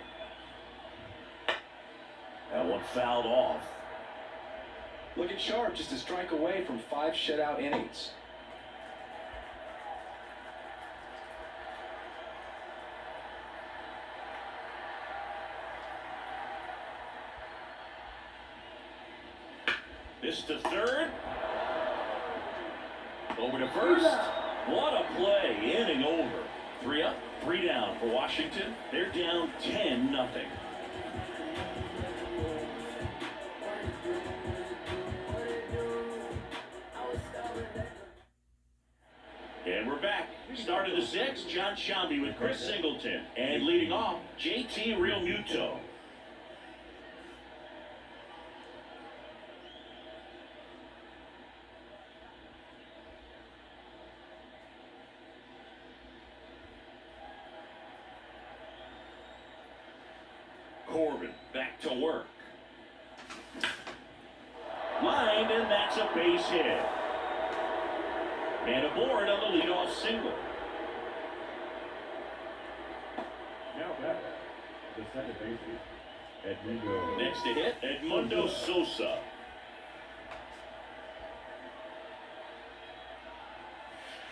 That one fouled off. Looking sharp, just a strike away from 5 shutout innings. This to third. Over to first. What a play. Inning over. 3 up, 3 down for Washington. They're down 10-0. And we're back. Start of the 6th, John Shambi with Chris Singleton. And leading off, JT Realmuto. Corbin back to work. Lined, and that's a base hit. And aboard on the leadoff single. Now back, the second baseman, Edmundo. Next to hit, Edmundo Sosa.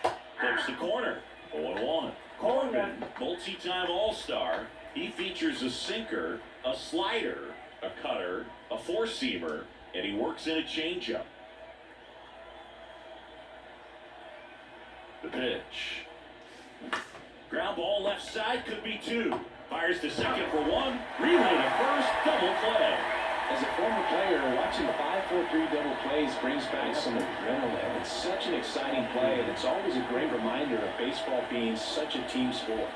Flips the corner. 0-1. Corbin, multi-time All-Star. He features a sinker, a slider, a cutter, a four-seamer, and he works in a changeup. The pitch. Ground ball left side, could be 2. Fires to second for 1. Relay to first, double play. As a former player, watching 5-4-3 double plays brings back some adrenaline. It's such an exciting play, and it's always a great reminder of baseball being such a team sport.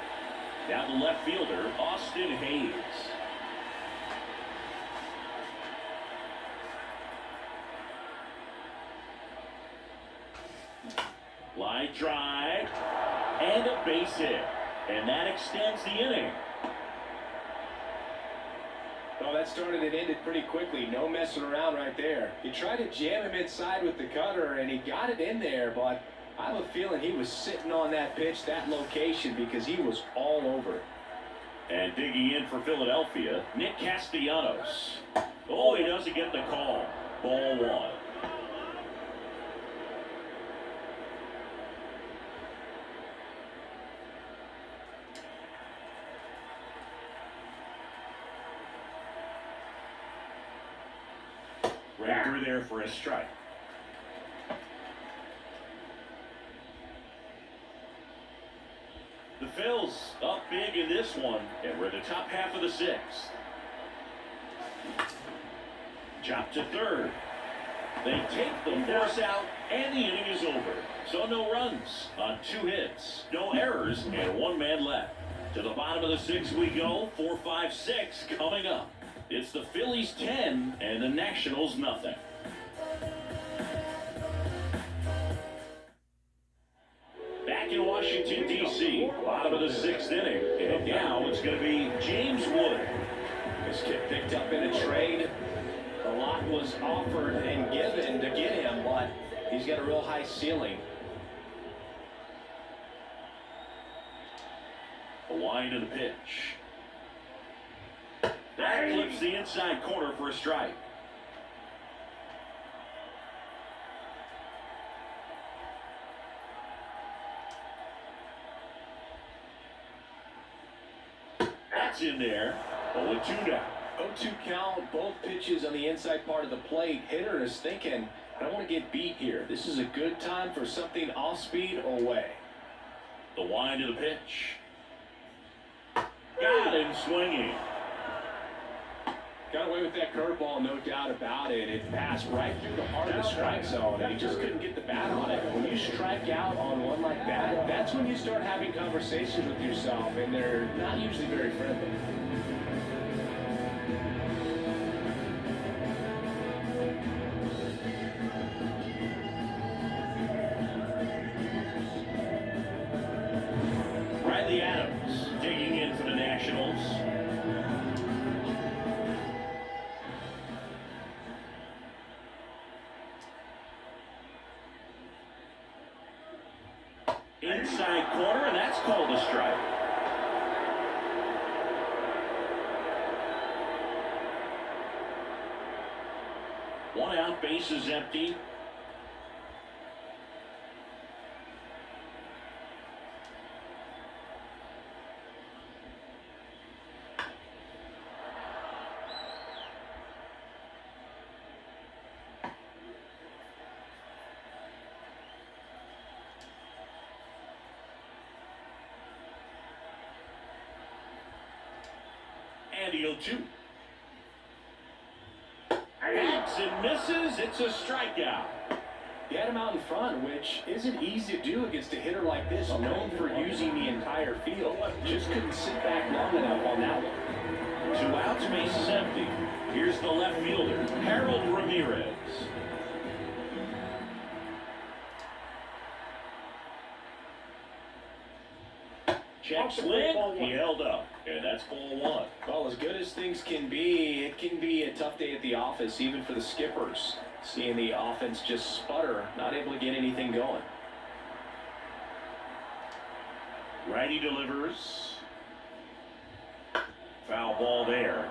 Down the left fielder, Austin Hayes. Line drive, and a base hit. And that extends the inning. Well, that started and ended pretty quickly. No messing around right there. He tried to jam him inside with the cutter, and he got it in there, but I have a feeling he was sitting on that pitch, that location, because he was all over it. And digging in for Philadelphia, Nick Castellanos. Oh, he doesn't get the call. Ball 1. Right through there for a strike. The Phils up big in this one, and we're in the top half of the 6th. Chop to third. They take the force out, and the inning is over. So no runs on 2 hits, no errors, and 1 man left. To the bottom of the 6th we go. 4, 5, 6 coming up. It's the Phillies 10 and the Nationals nothing. Back in Washington, D.C., bottom of the 6th inning. And now it's going to be James Wood. This kid picked up in a trade. A lot was offered and given to get him, but he's got a real high ceiling. A wind of the pitch. That clips the inside corner for a strike. That's in there. 0-2 now. 0-2 count, both pitches on the inside part of the plate. Hitter is thinking, I don't want to get beat here. This is a good time for something off speed or away. The wind of the pitch. Got him swinging. Got away with that curveball, no doubt about it. It passed right through the heart of the strike zone, and he just couldn't get the bat on it. When you strike out on one like that, that's when you start having conversations with yourself, and they're not usually very friendly. Riley Adams digging in for the Nationals. Inside corner, and that's called a strike. One out, base is empty. And he'll two. Hits and misses. It's a strikeout. He had him out in front, which isn't easy to do against a hitter like this, known for using the entire field. Just couldn't sit back long enough on that one. 2 outs, base is empty. Here's the left fielder, Harold Ramirez. Check swing, he held up, and that's ball 1. Well, as good as things can be, it can be a tough day at the office, even for the skippers. Seeing the offense just sputter, not able to get anything going. Righty delivers. Foul ball there.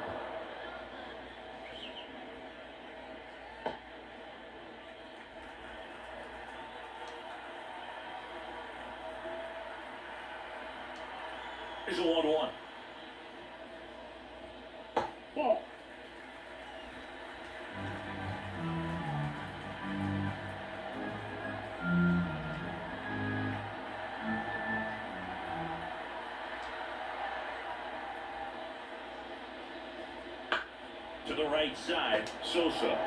Here's a 1-1. Ball. To the right side, Sosa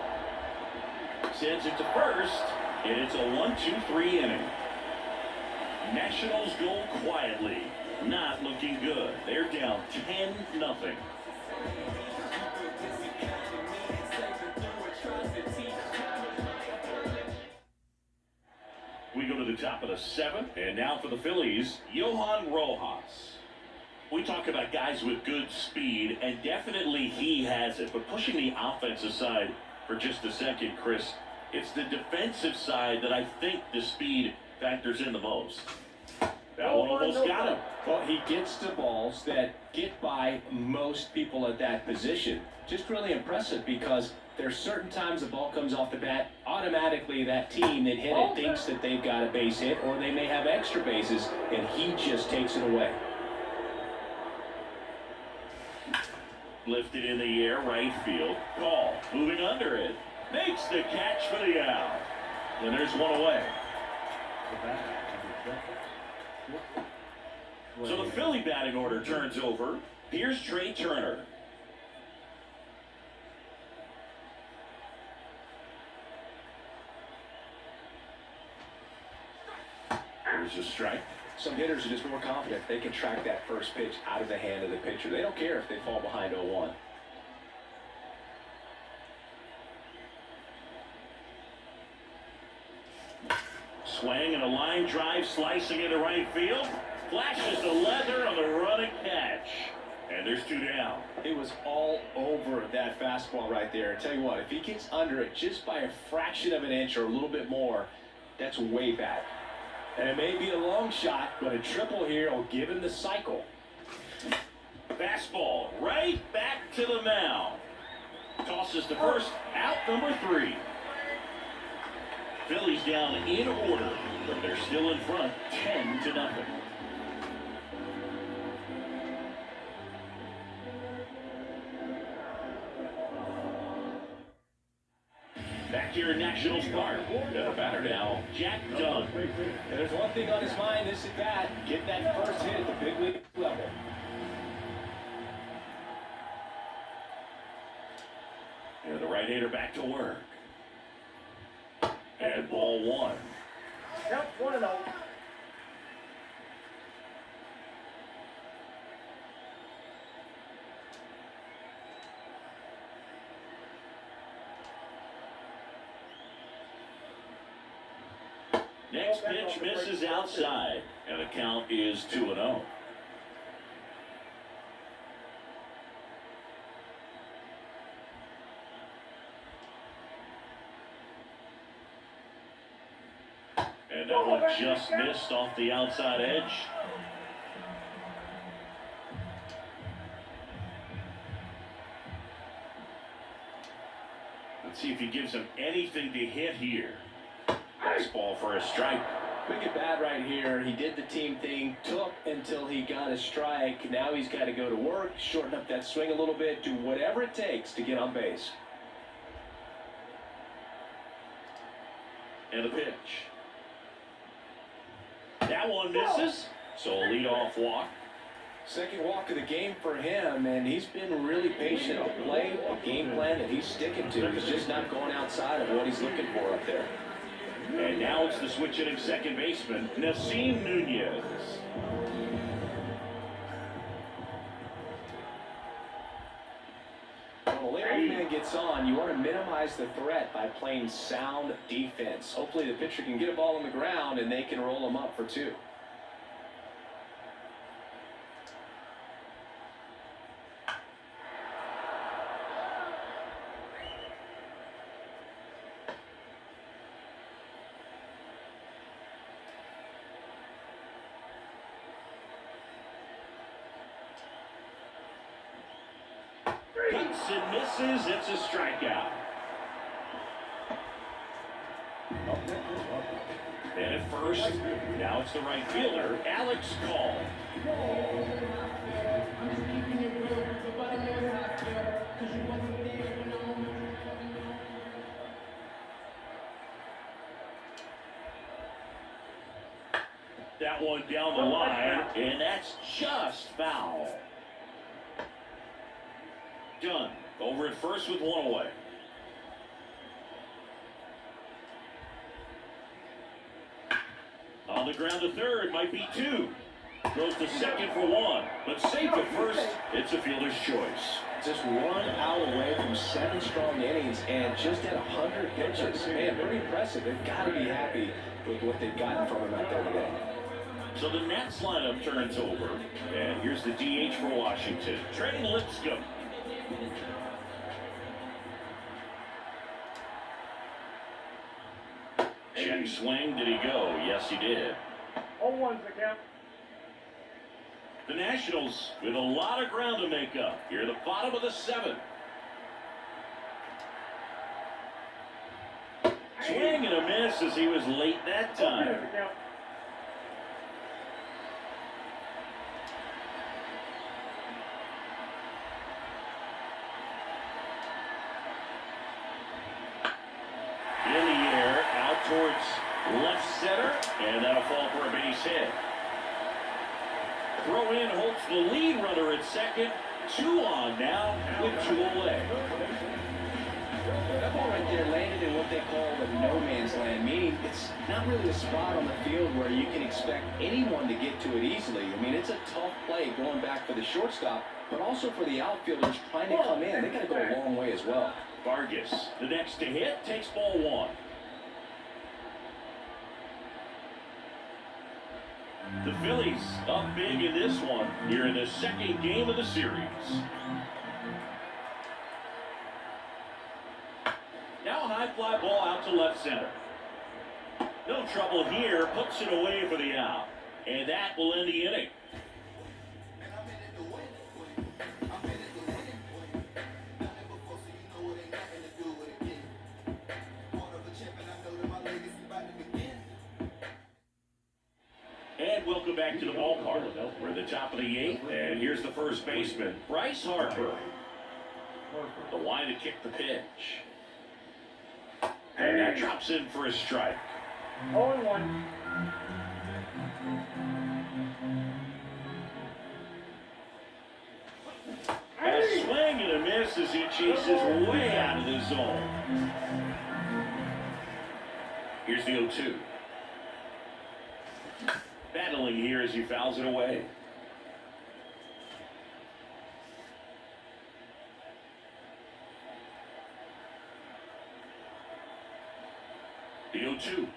sends it to first, and it's a 1-2-3 inning. Nationals go quietly. Not looking good. They're down 10-0. We go to the top of the 7th, and now for the Phillies, Johan Rojas. We talk about guys with good speed, and definitely he has it. But pushing the offensive side for just a second, Chris, it's the defensive side that I think the speed factors in the most. That one almost got him. Well, he gets to balls that get by most people at that position. Just really impressive because there's certain times the ball comes off the bat, automatically that team that hit it thinks that they've got a base hit or they may have extra bases, and he just takes it away. Lifted in the air, right field. Call, moving under it. Makes the catch for the out. And there's one away. So the Philly batting order turns over. Here's Trey Turner. There's a strike. Some hitters are just more confident. They can track that first pitch out of the hand of the pitcher. They don't care if they fall behind 0-1. Swing and a line drive slicing into right field. Flashes the leather on the running catch. And there's 2 down. It was all over that fastball right there. I tell you what, if he gets under it just by a fraction of an inch or a little bit more, that's way back. And it may be a long shot, but a triple here will give him the cycle. Fastball right back to the mound. Tosses to first, out number 3. Phillies down in order, but they're still in front, 10-0. Back here in Nationals Park, the batter now, Jack Dunn. And there's one thing on his mind this at bat: get that first hit at the big league level. And the right-hander back to work. And ball one. Count 1-0. Next pitch misses outside, and the count is 2-0. And that one just missed off the outside edge. Let's see if he gives him anything to hit here. Nice ball for a strike. Quick at bat right here. He did the team thing, took until he got a strike. Now he's got to go to work, shorten up that swing a little bit, do whatever it takes to get on base. And a pitch. That one misses, so a leadoff walk. Second walk of the game for him, and he's been really patient to play a game plan that he's sticking to. He's just not going outside of what he's looking for up there. And now it's the switch-hitting second baseman, Nassim Nunez. When a leadoff man gets on, you want to minimize the threat by playing sound defense. Hopefully the pitcher can get a ball on the ground and they can roll him up for two. Hits and misses, it's a strikeout. And at first, now it's the right fielder, Alex Call. That one down the line, and that's just foul. Done. Over at first with one away. On the ground to third, might be two. Goes to second for one, but safe at first, it's a fielder's choice. Just 1 out away from 7 strong innings and just had 100 pitches. Man, pretty impressive. They've got to be happy with what they've gotten from him out there today. So the Nats lineup turns over, and here's the DH for Washington, Trey Lipscomb. Check swing, did he go? Yes, he did. 0-1's the count. The Nationals with a lot of ground to make up. Here at the bottom of the 7th. Swing and a miss as he was late that time. Open the count. In the air, out towards left center, and that'll fall for a base hit. Throw in holds the lead runner at second. 2 on now with 2 away. That ball right there landed in what they call the no man's land, meaning it's not really a spot on the field where you can expect anyone to get to it easily. I mean, it's a tough play going back for the shortstop, but also for the outfielders trying to come in. They got to go a long way as well. Vargas, the next to hit, takes ball 1. The Phillies up big in this one here in the second game of the series. Now a high fly ball out to left center. No trouble here, puts it away for the out. And that will end the inning. And welcome back to the ballpark. We're at the top of the 8th, and here's the first baseman, Bryce Harper. The line to kick the pitch. And that drops in for a strike. 0-1. A swing and a miss, misses it, chases way out of the zone. Here's the 0-2. Battling here as he fouls it away. The 0-2.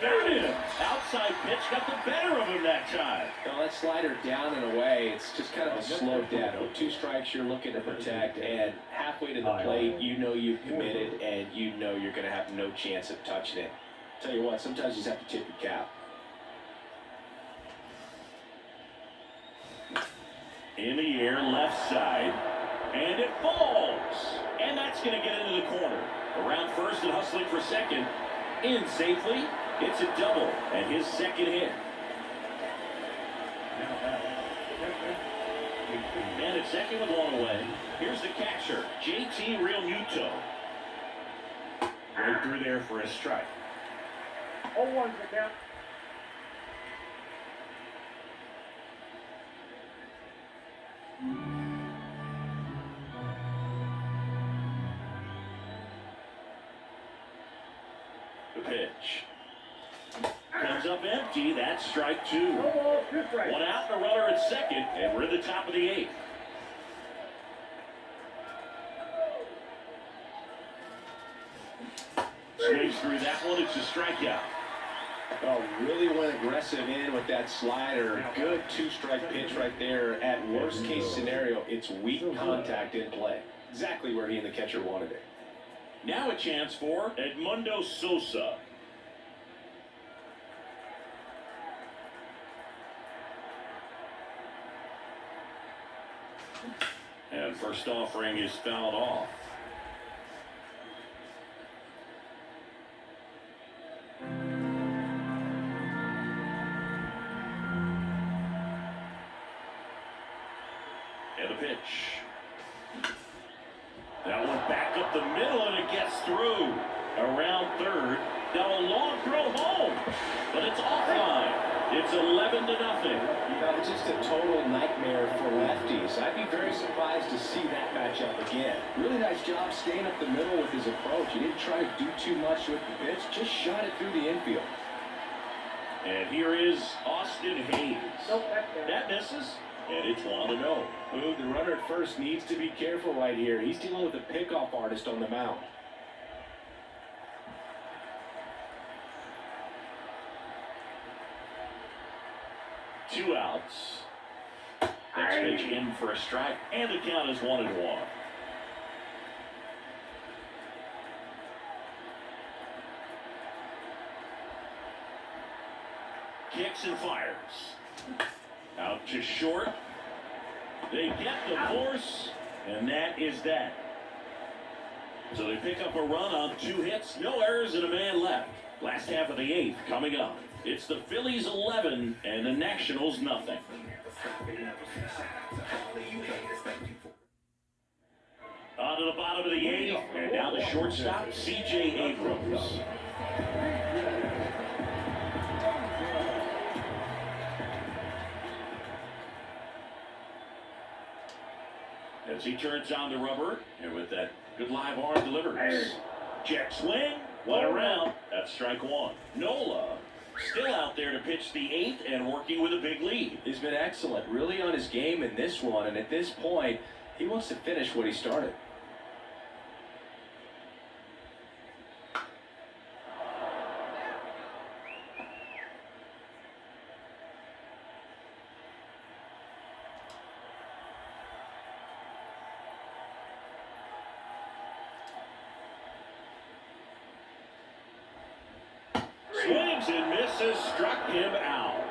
Got him. Outside pitch got the better of him that time. Now that slider down and away, it's just kind of a slow death. 2 strikes you're looking to protect, and halfway to the plate, you know you've committed, and you know you're going to have no chance of touching it. Tell you what, sometimes you just have to tip your cap. In the air, left side, and it falls. And that's going to get into the corner. Around first and hustling for second. In safely. It's a double and his second hit. And at second with one away. Here's the catcher, JT Realmuto. Right through there for a strike. 0-1 the count. The pitch. Comes up empty. That's strike 2. No balls, 2 strikes. One out and a runner at second, and we're at the top of the 8th. Swings through that one. It's a strikeout. Oh, really went aggressive in with that slider. Good 2-strike pitch right there. At worst case scenario, it's weak contact in play. Exactly where he and the catcher wanted it. Now a chance for Edmundo Sosa. And first offering is fouled off. And a pitch. That one back up the middle and it gets through. Around third. Now a long throw home. But it's offline. It's 11-0. It's just a total nightmare for lefties. I'd be very surprised to see that matchup again. Really nice job staying up the middle with his approach. He didn't try to do too much with the pitch. Just shot it through the infield. And here is Austin Hayes. Nope, That misses. And it's 1-0. Ooh, the runner at first needs to be careful right here. He's dealing with a pickoff artist on the mound. Two outs. Next pitch in for a strike, and the count is 1-1. Kicks and fires. Out to short. They get the force, and that is that. So they pick up a run on 2 hits, no errors, and a man left. Last half of the 8th coming up. It's the Phillies 11 and the Nationals nothing. On to the bottom of the 8th, and now the shortstop, C.J. Abrams. As he turns on the rubber, and with that good live arm delivers. Check swing, one around, that's strike 1. Nola still out there to pitch the 8th and working with a big lead. He's been excellent, really on his game in this one, and at this point, he wants to finish what he started. Swings and misses, struck him out.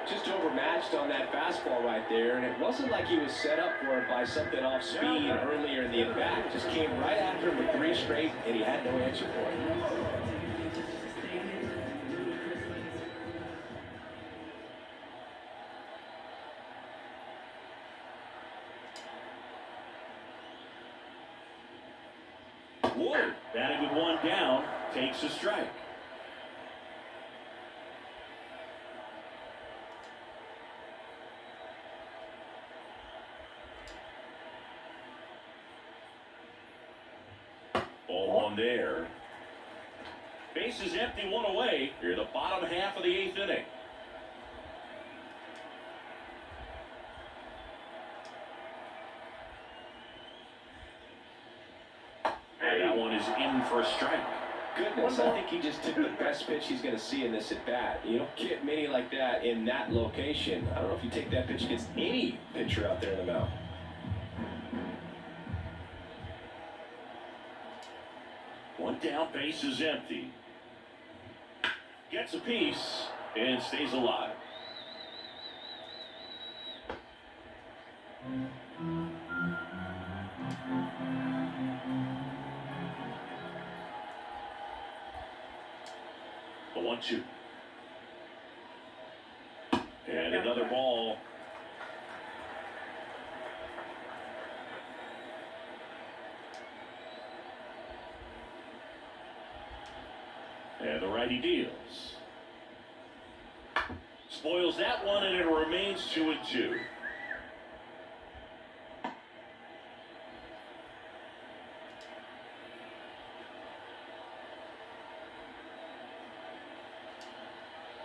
Just overmatched on that fastball right there, and it wasn't like he was set up for it by something off speed earlier in the at-bat. Just came right after him with 3 straight, and he had no answer for it. Wood, batting with 1 down, takes a strike. down there. Base is empty, one away. Here the bottom half of the 8th inning. And that one is in for a strike. Goodness, I think he just took the best pitch he's going to see in this at-bat. You don't get many like that in that location. I don't know if you take that pitch against any pitcher out there in the mound. One down, base is empty. Gets a piece and stays alive. The 1-2. And another ball. And the righty deals. Spoils that one, and it remains 2-2.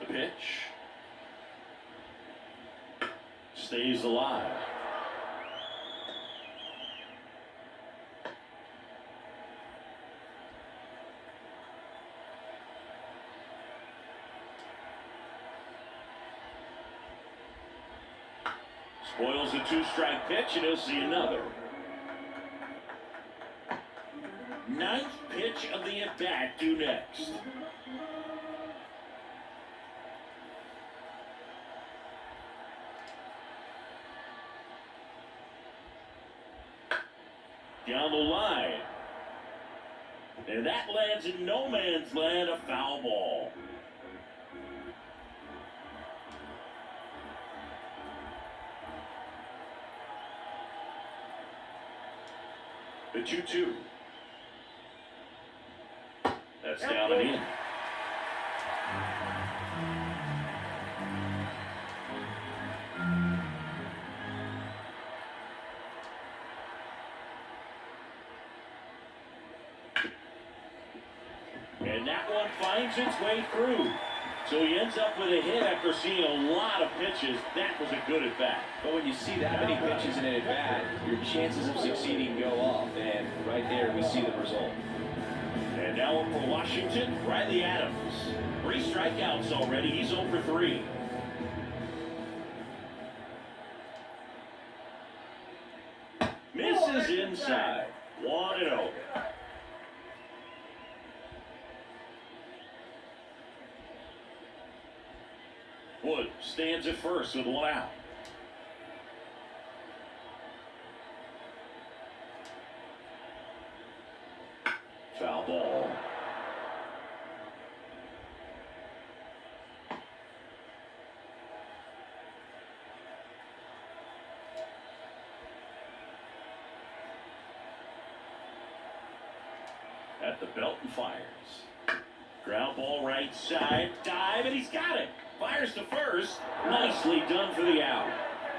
The pitch. Stays alive. Spoils a 2-strike pitch, and he'll see another. 9th pitch of the at-bat due next. Down the line. And that lands in no man's land, a foul ball. The 2-2. That's down and in. And that one finds its way through. So he ends up with a hit after seeing a lot of pitches. That was a good at-bat. But when you see that many pitches in an at-bat, your chances of succeeding go up. And right there, we see the result. And now up for Washington, Riley Adams. 3 strikeouts already. He's 0 for 3. Misses inside. 1-0. Wood stands at first with 1 out. Foul ball. At the belt and fires. Ground ball right side. Dive, and he's got it. Fires to first. Nicely done for the out.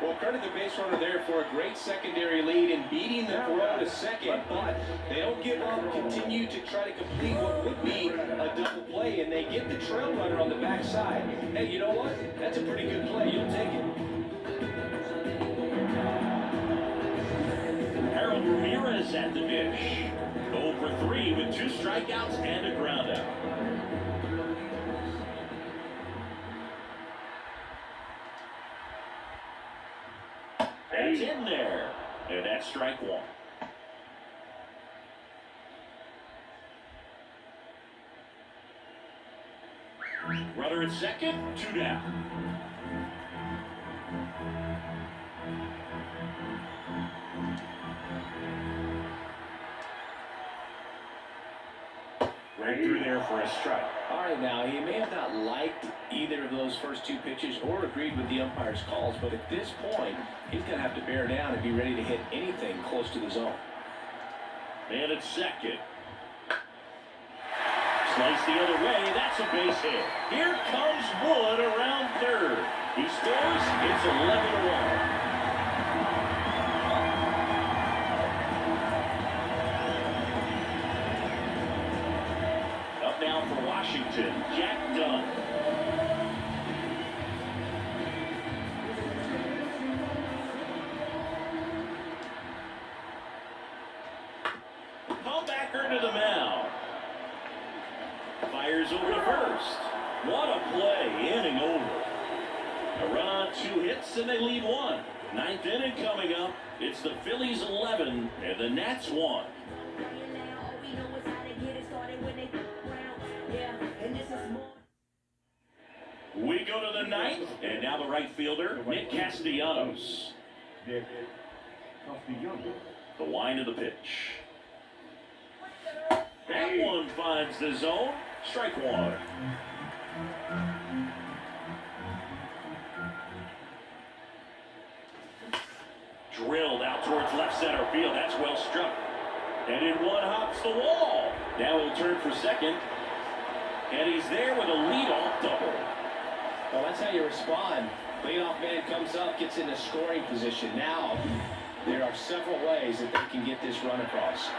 Well, credit the base runner there for a great secondary lead in beating the throw to second, but they don't give up, continue to try to complete what would be a double play, and they get the trail runner on the backside. Hey, you know what? That's a pretty good play. You'll take it. Harold Ramirez at the dish. 0 for 3 with 2 strikeouts and a ground out. That's in there. And that's strike 1. Runner at second, 2 down. Right through there for a strike. All right, now, he may have not liked either of those first 2 pitches or agreed with the umpire's calls, but at this point, he's going to have to bear down and be ready to hit anything close to the zone. And at second. Slice the other way, that's a base hit. Here comes Wood around third. He scores, it's 11-1. Washington, Jack Dunn. Comebacker to the mound. Fires over to first. What a play, inning over. A run on 2 hits and they lead 1. 9th inning coming up. It's the Phillies 11 and the Nats 1. We go to the 9th, and now the right fielder, Nick Castellanos. Nick Castellanos. The line of the pitch. That one finds the zone. Strike 1. Drilled out towards left center field. That's well struck. And in one hops the wall. Now he'll turn for second. And he's there with a leadoff double. Well, that's how you respond. Leadoff man comes up, gets into scoring position. Now, there are several ways that they can get this run across.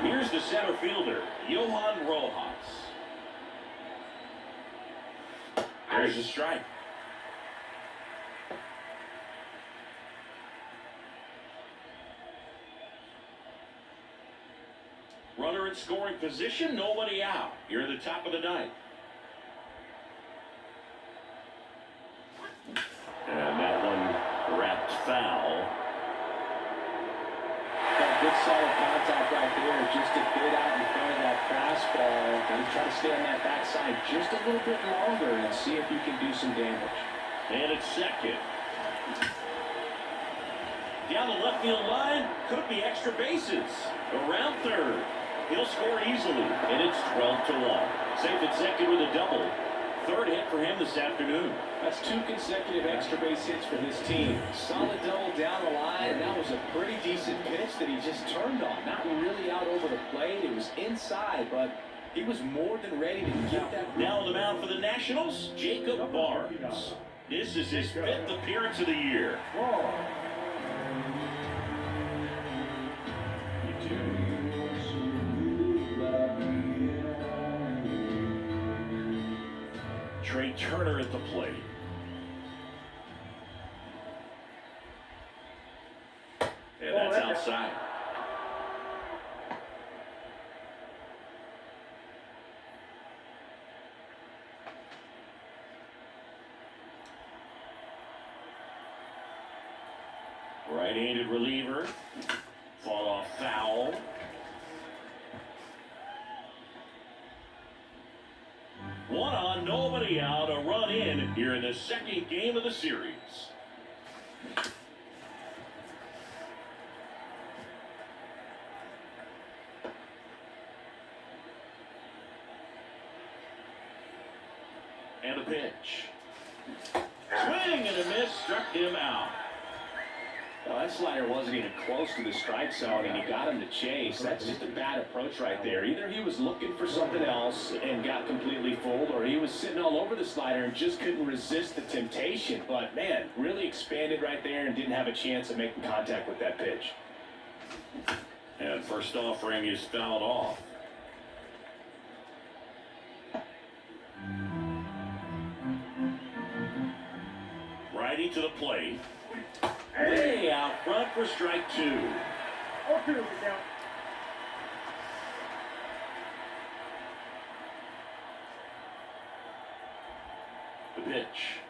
Here's the center fielder, Johan Rojas. There's a strike. Runner in scoring position, nobody out. You're at the top of the 9th. And that one wrapped foul. Got good solid contact right there, just a bit out in front of that fastball. Going to try to stay on that backside just a little bit longer and see if you can do some damage. And it's second. Down the left field line, could be extra bases. Around third. He'll score easily, and it's 12-1. Safe at second with a double. Third hit for him this afternoon. That's 2 consecutive extra base hits for this team. Solid double down the line. That was a pretty decent pitch that he just turned on. Not really out over the plate. It was inside, but he was more than ready to get that. Now on the mound for the Nationals, Jacob Barnes. This is his 5th appearance of the year. Trey Turner at the plate. And that's outside. Right-handed reliever. Fought off foul. One on, nobody out, a run in here in the second game of the series. And a pitch. Swing and a miss, struck him out. Well, that slider wasn't even close to the strike zone, and he got him to chase. That's just a bad approach right there. Either he was looking for something else and got completely fooled, or he was sitting all over the slider and just couldn't resist the temptation. But, man, really expanded right there and didn't have a chance of making contact with that pitch. And first offering is fouled off. Righty to the plate. Way out front for strike 2. The pitch.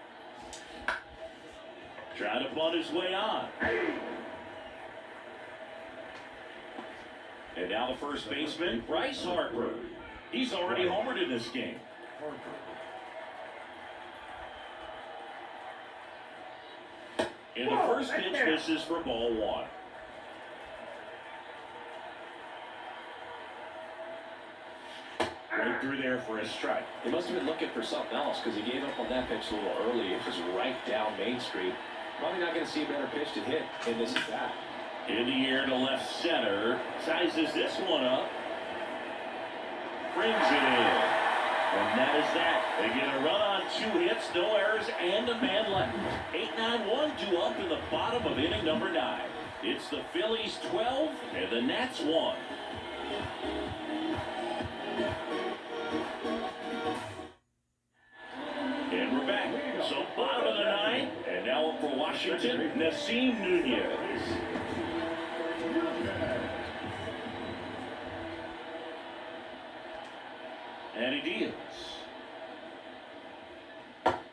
Trying to bunt his way on. And now the first baseman, Bryce Harper. He's already homered in this game. And the first pitch misses for ball 1. Right through there for a strike. He must have been looking for something else because he gave up on that pitch a little early. It was right down Main Street. Probably not going to see a better pitch to hit in this at bat. In the air to left center. Sizes this one up. Brings it in. And that is that. They get a run on 2 hits, no errors, and a man left. 8-9-1, 2 up in the bottom of inning number 9. It's the Phillies 12 and the Nats 1. And we're back. So bottom of the ninth, and now up for Washington, Nasim Nunez. And he deals.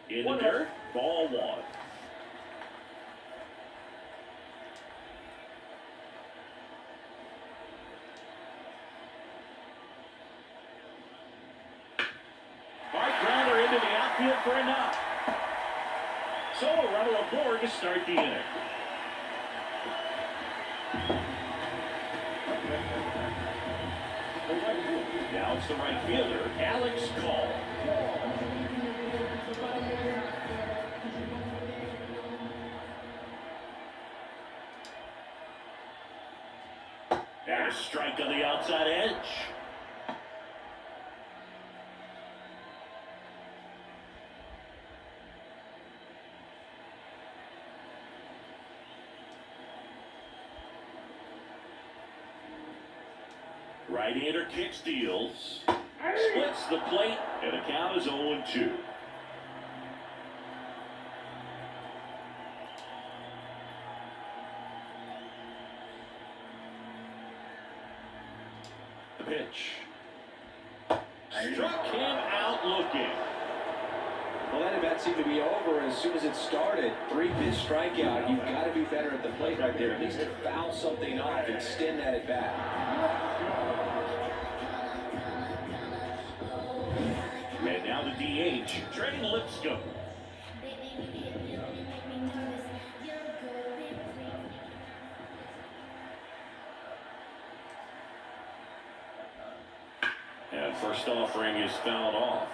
In the dirt, ball 1. Hard grounder into the outfield for a knock. So a runner aboard to start the inning. Now it's the right fielder, Alex Call. And a strike on the outside edge. Right-hander kicks, deals, splits the plate, and the count is 0-2. The pitch. Struck him out looking. Well, that at-bat seemed to be over as soon as it started. 3-pitch strikeout. You've got to be better at the plate right there. At least to foul something off, extend that at-bat. And now the DH, Trey Lipscomb. And first offering is fouled off.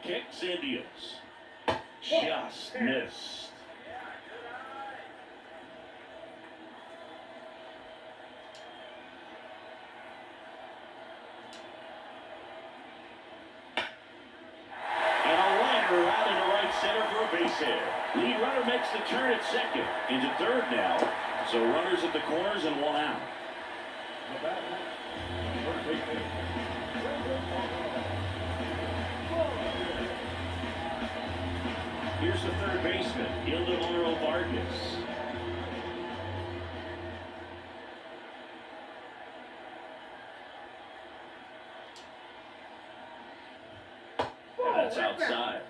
Kicks and deals. Just missed. And a liner out into right center for a base hit. Lead runner makes the turn at second. Into third now. So runners at the corners and 1 out. Here's the third baseman, Ildemaro Vargas. And that's outside.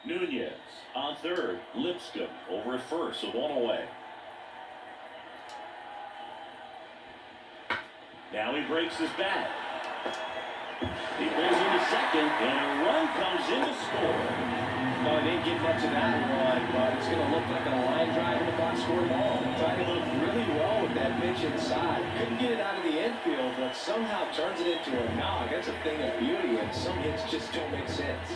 Nunez on third, Lipscomb over at first, so 1 away. Now he breaks his bat. He goes into second, and a run comes in to score. No, they didn't get much of that run, but it's going to look like a line drive in the box score ball. Tried to look really well with that pitch inside. Couldn't get it out of the infield, but somehow turns it into a knock. That's a thing of beauty, and some hits just don't make sense.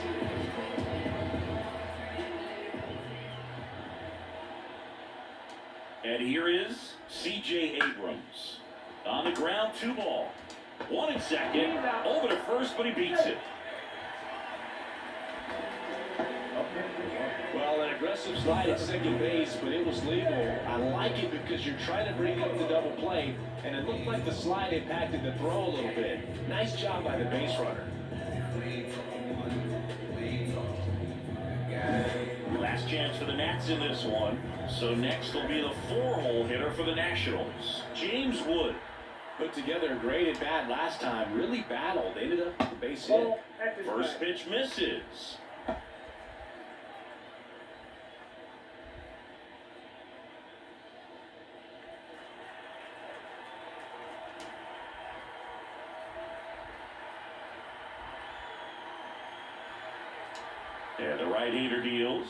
And here is C.J. Abrams. On the ground, 2 ball. 1 at second. Over to first, but he beats it. Well, an aggressive slide at second base, but it was legal. I like it because you're trying to bring up the double play, and it looked like the slide impacted the throw a little bit. Nice job by the base runner. Last chance for the Nats in this one. So next will be the 4-hole hitter for the Nationals, James Wood. Put together a great at bat last time. Really battled. Ended up with the base hit. First pitch misses. And the right-hander deals.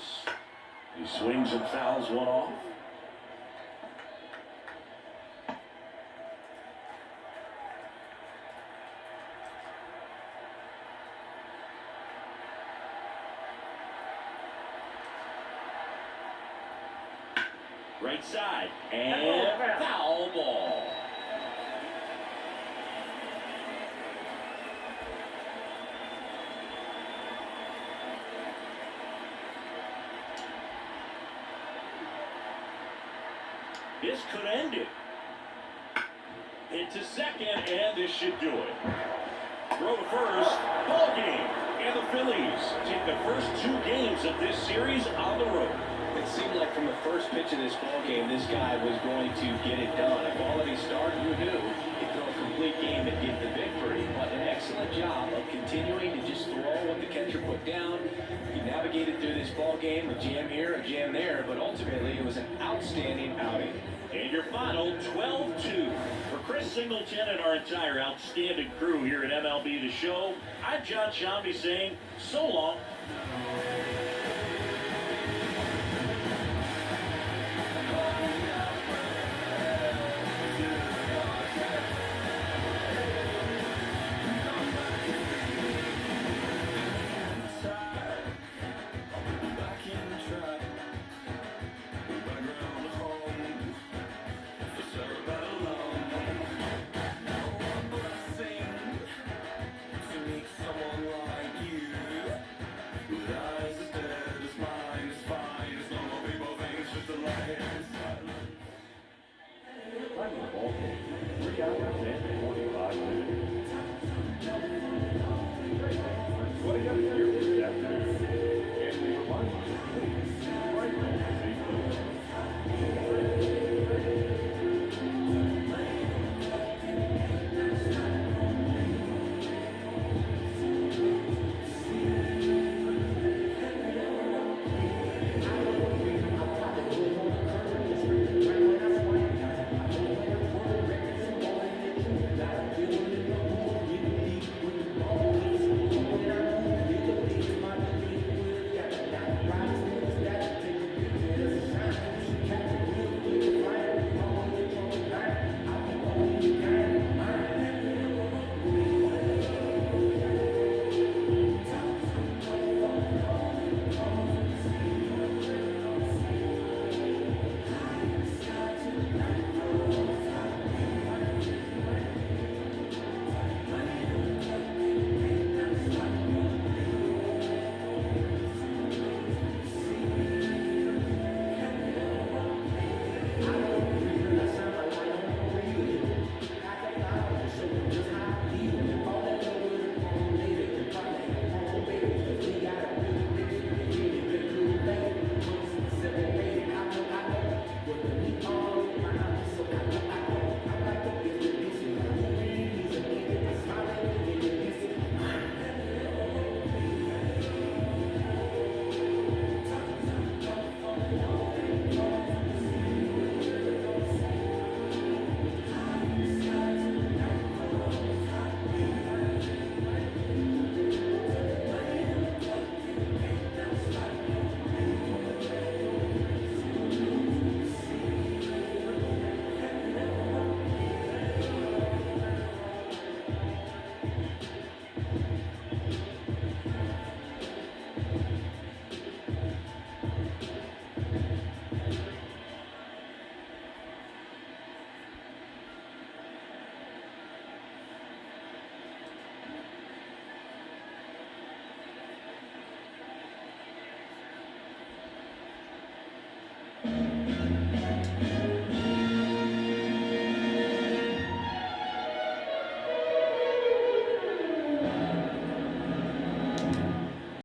He swings and fouls 1 off. Right side. And foul ball. This could end it. Into second, and this should do it. Throw to first. Ball game. And the Phillies take the first 2 games of this series on the road. It seemed like from the first pitch of this ball game, this guy was going to get it done. A quality start, who knew? He'd throw a complete game and get the victory. But an excellent job of continuing to just throw what the catcher put down. He navigated through this ball game, a jam here, a jam there, but ultimately it was an outstanding outing. And your final 12-2. For Chris Singleton and our entire outstanding crew here at MLB The Show, I'm John Shambi saying so long.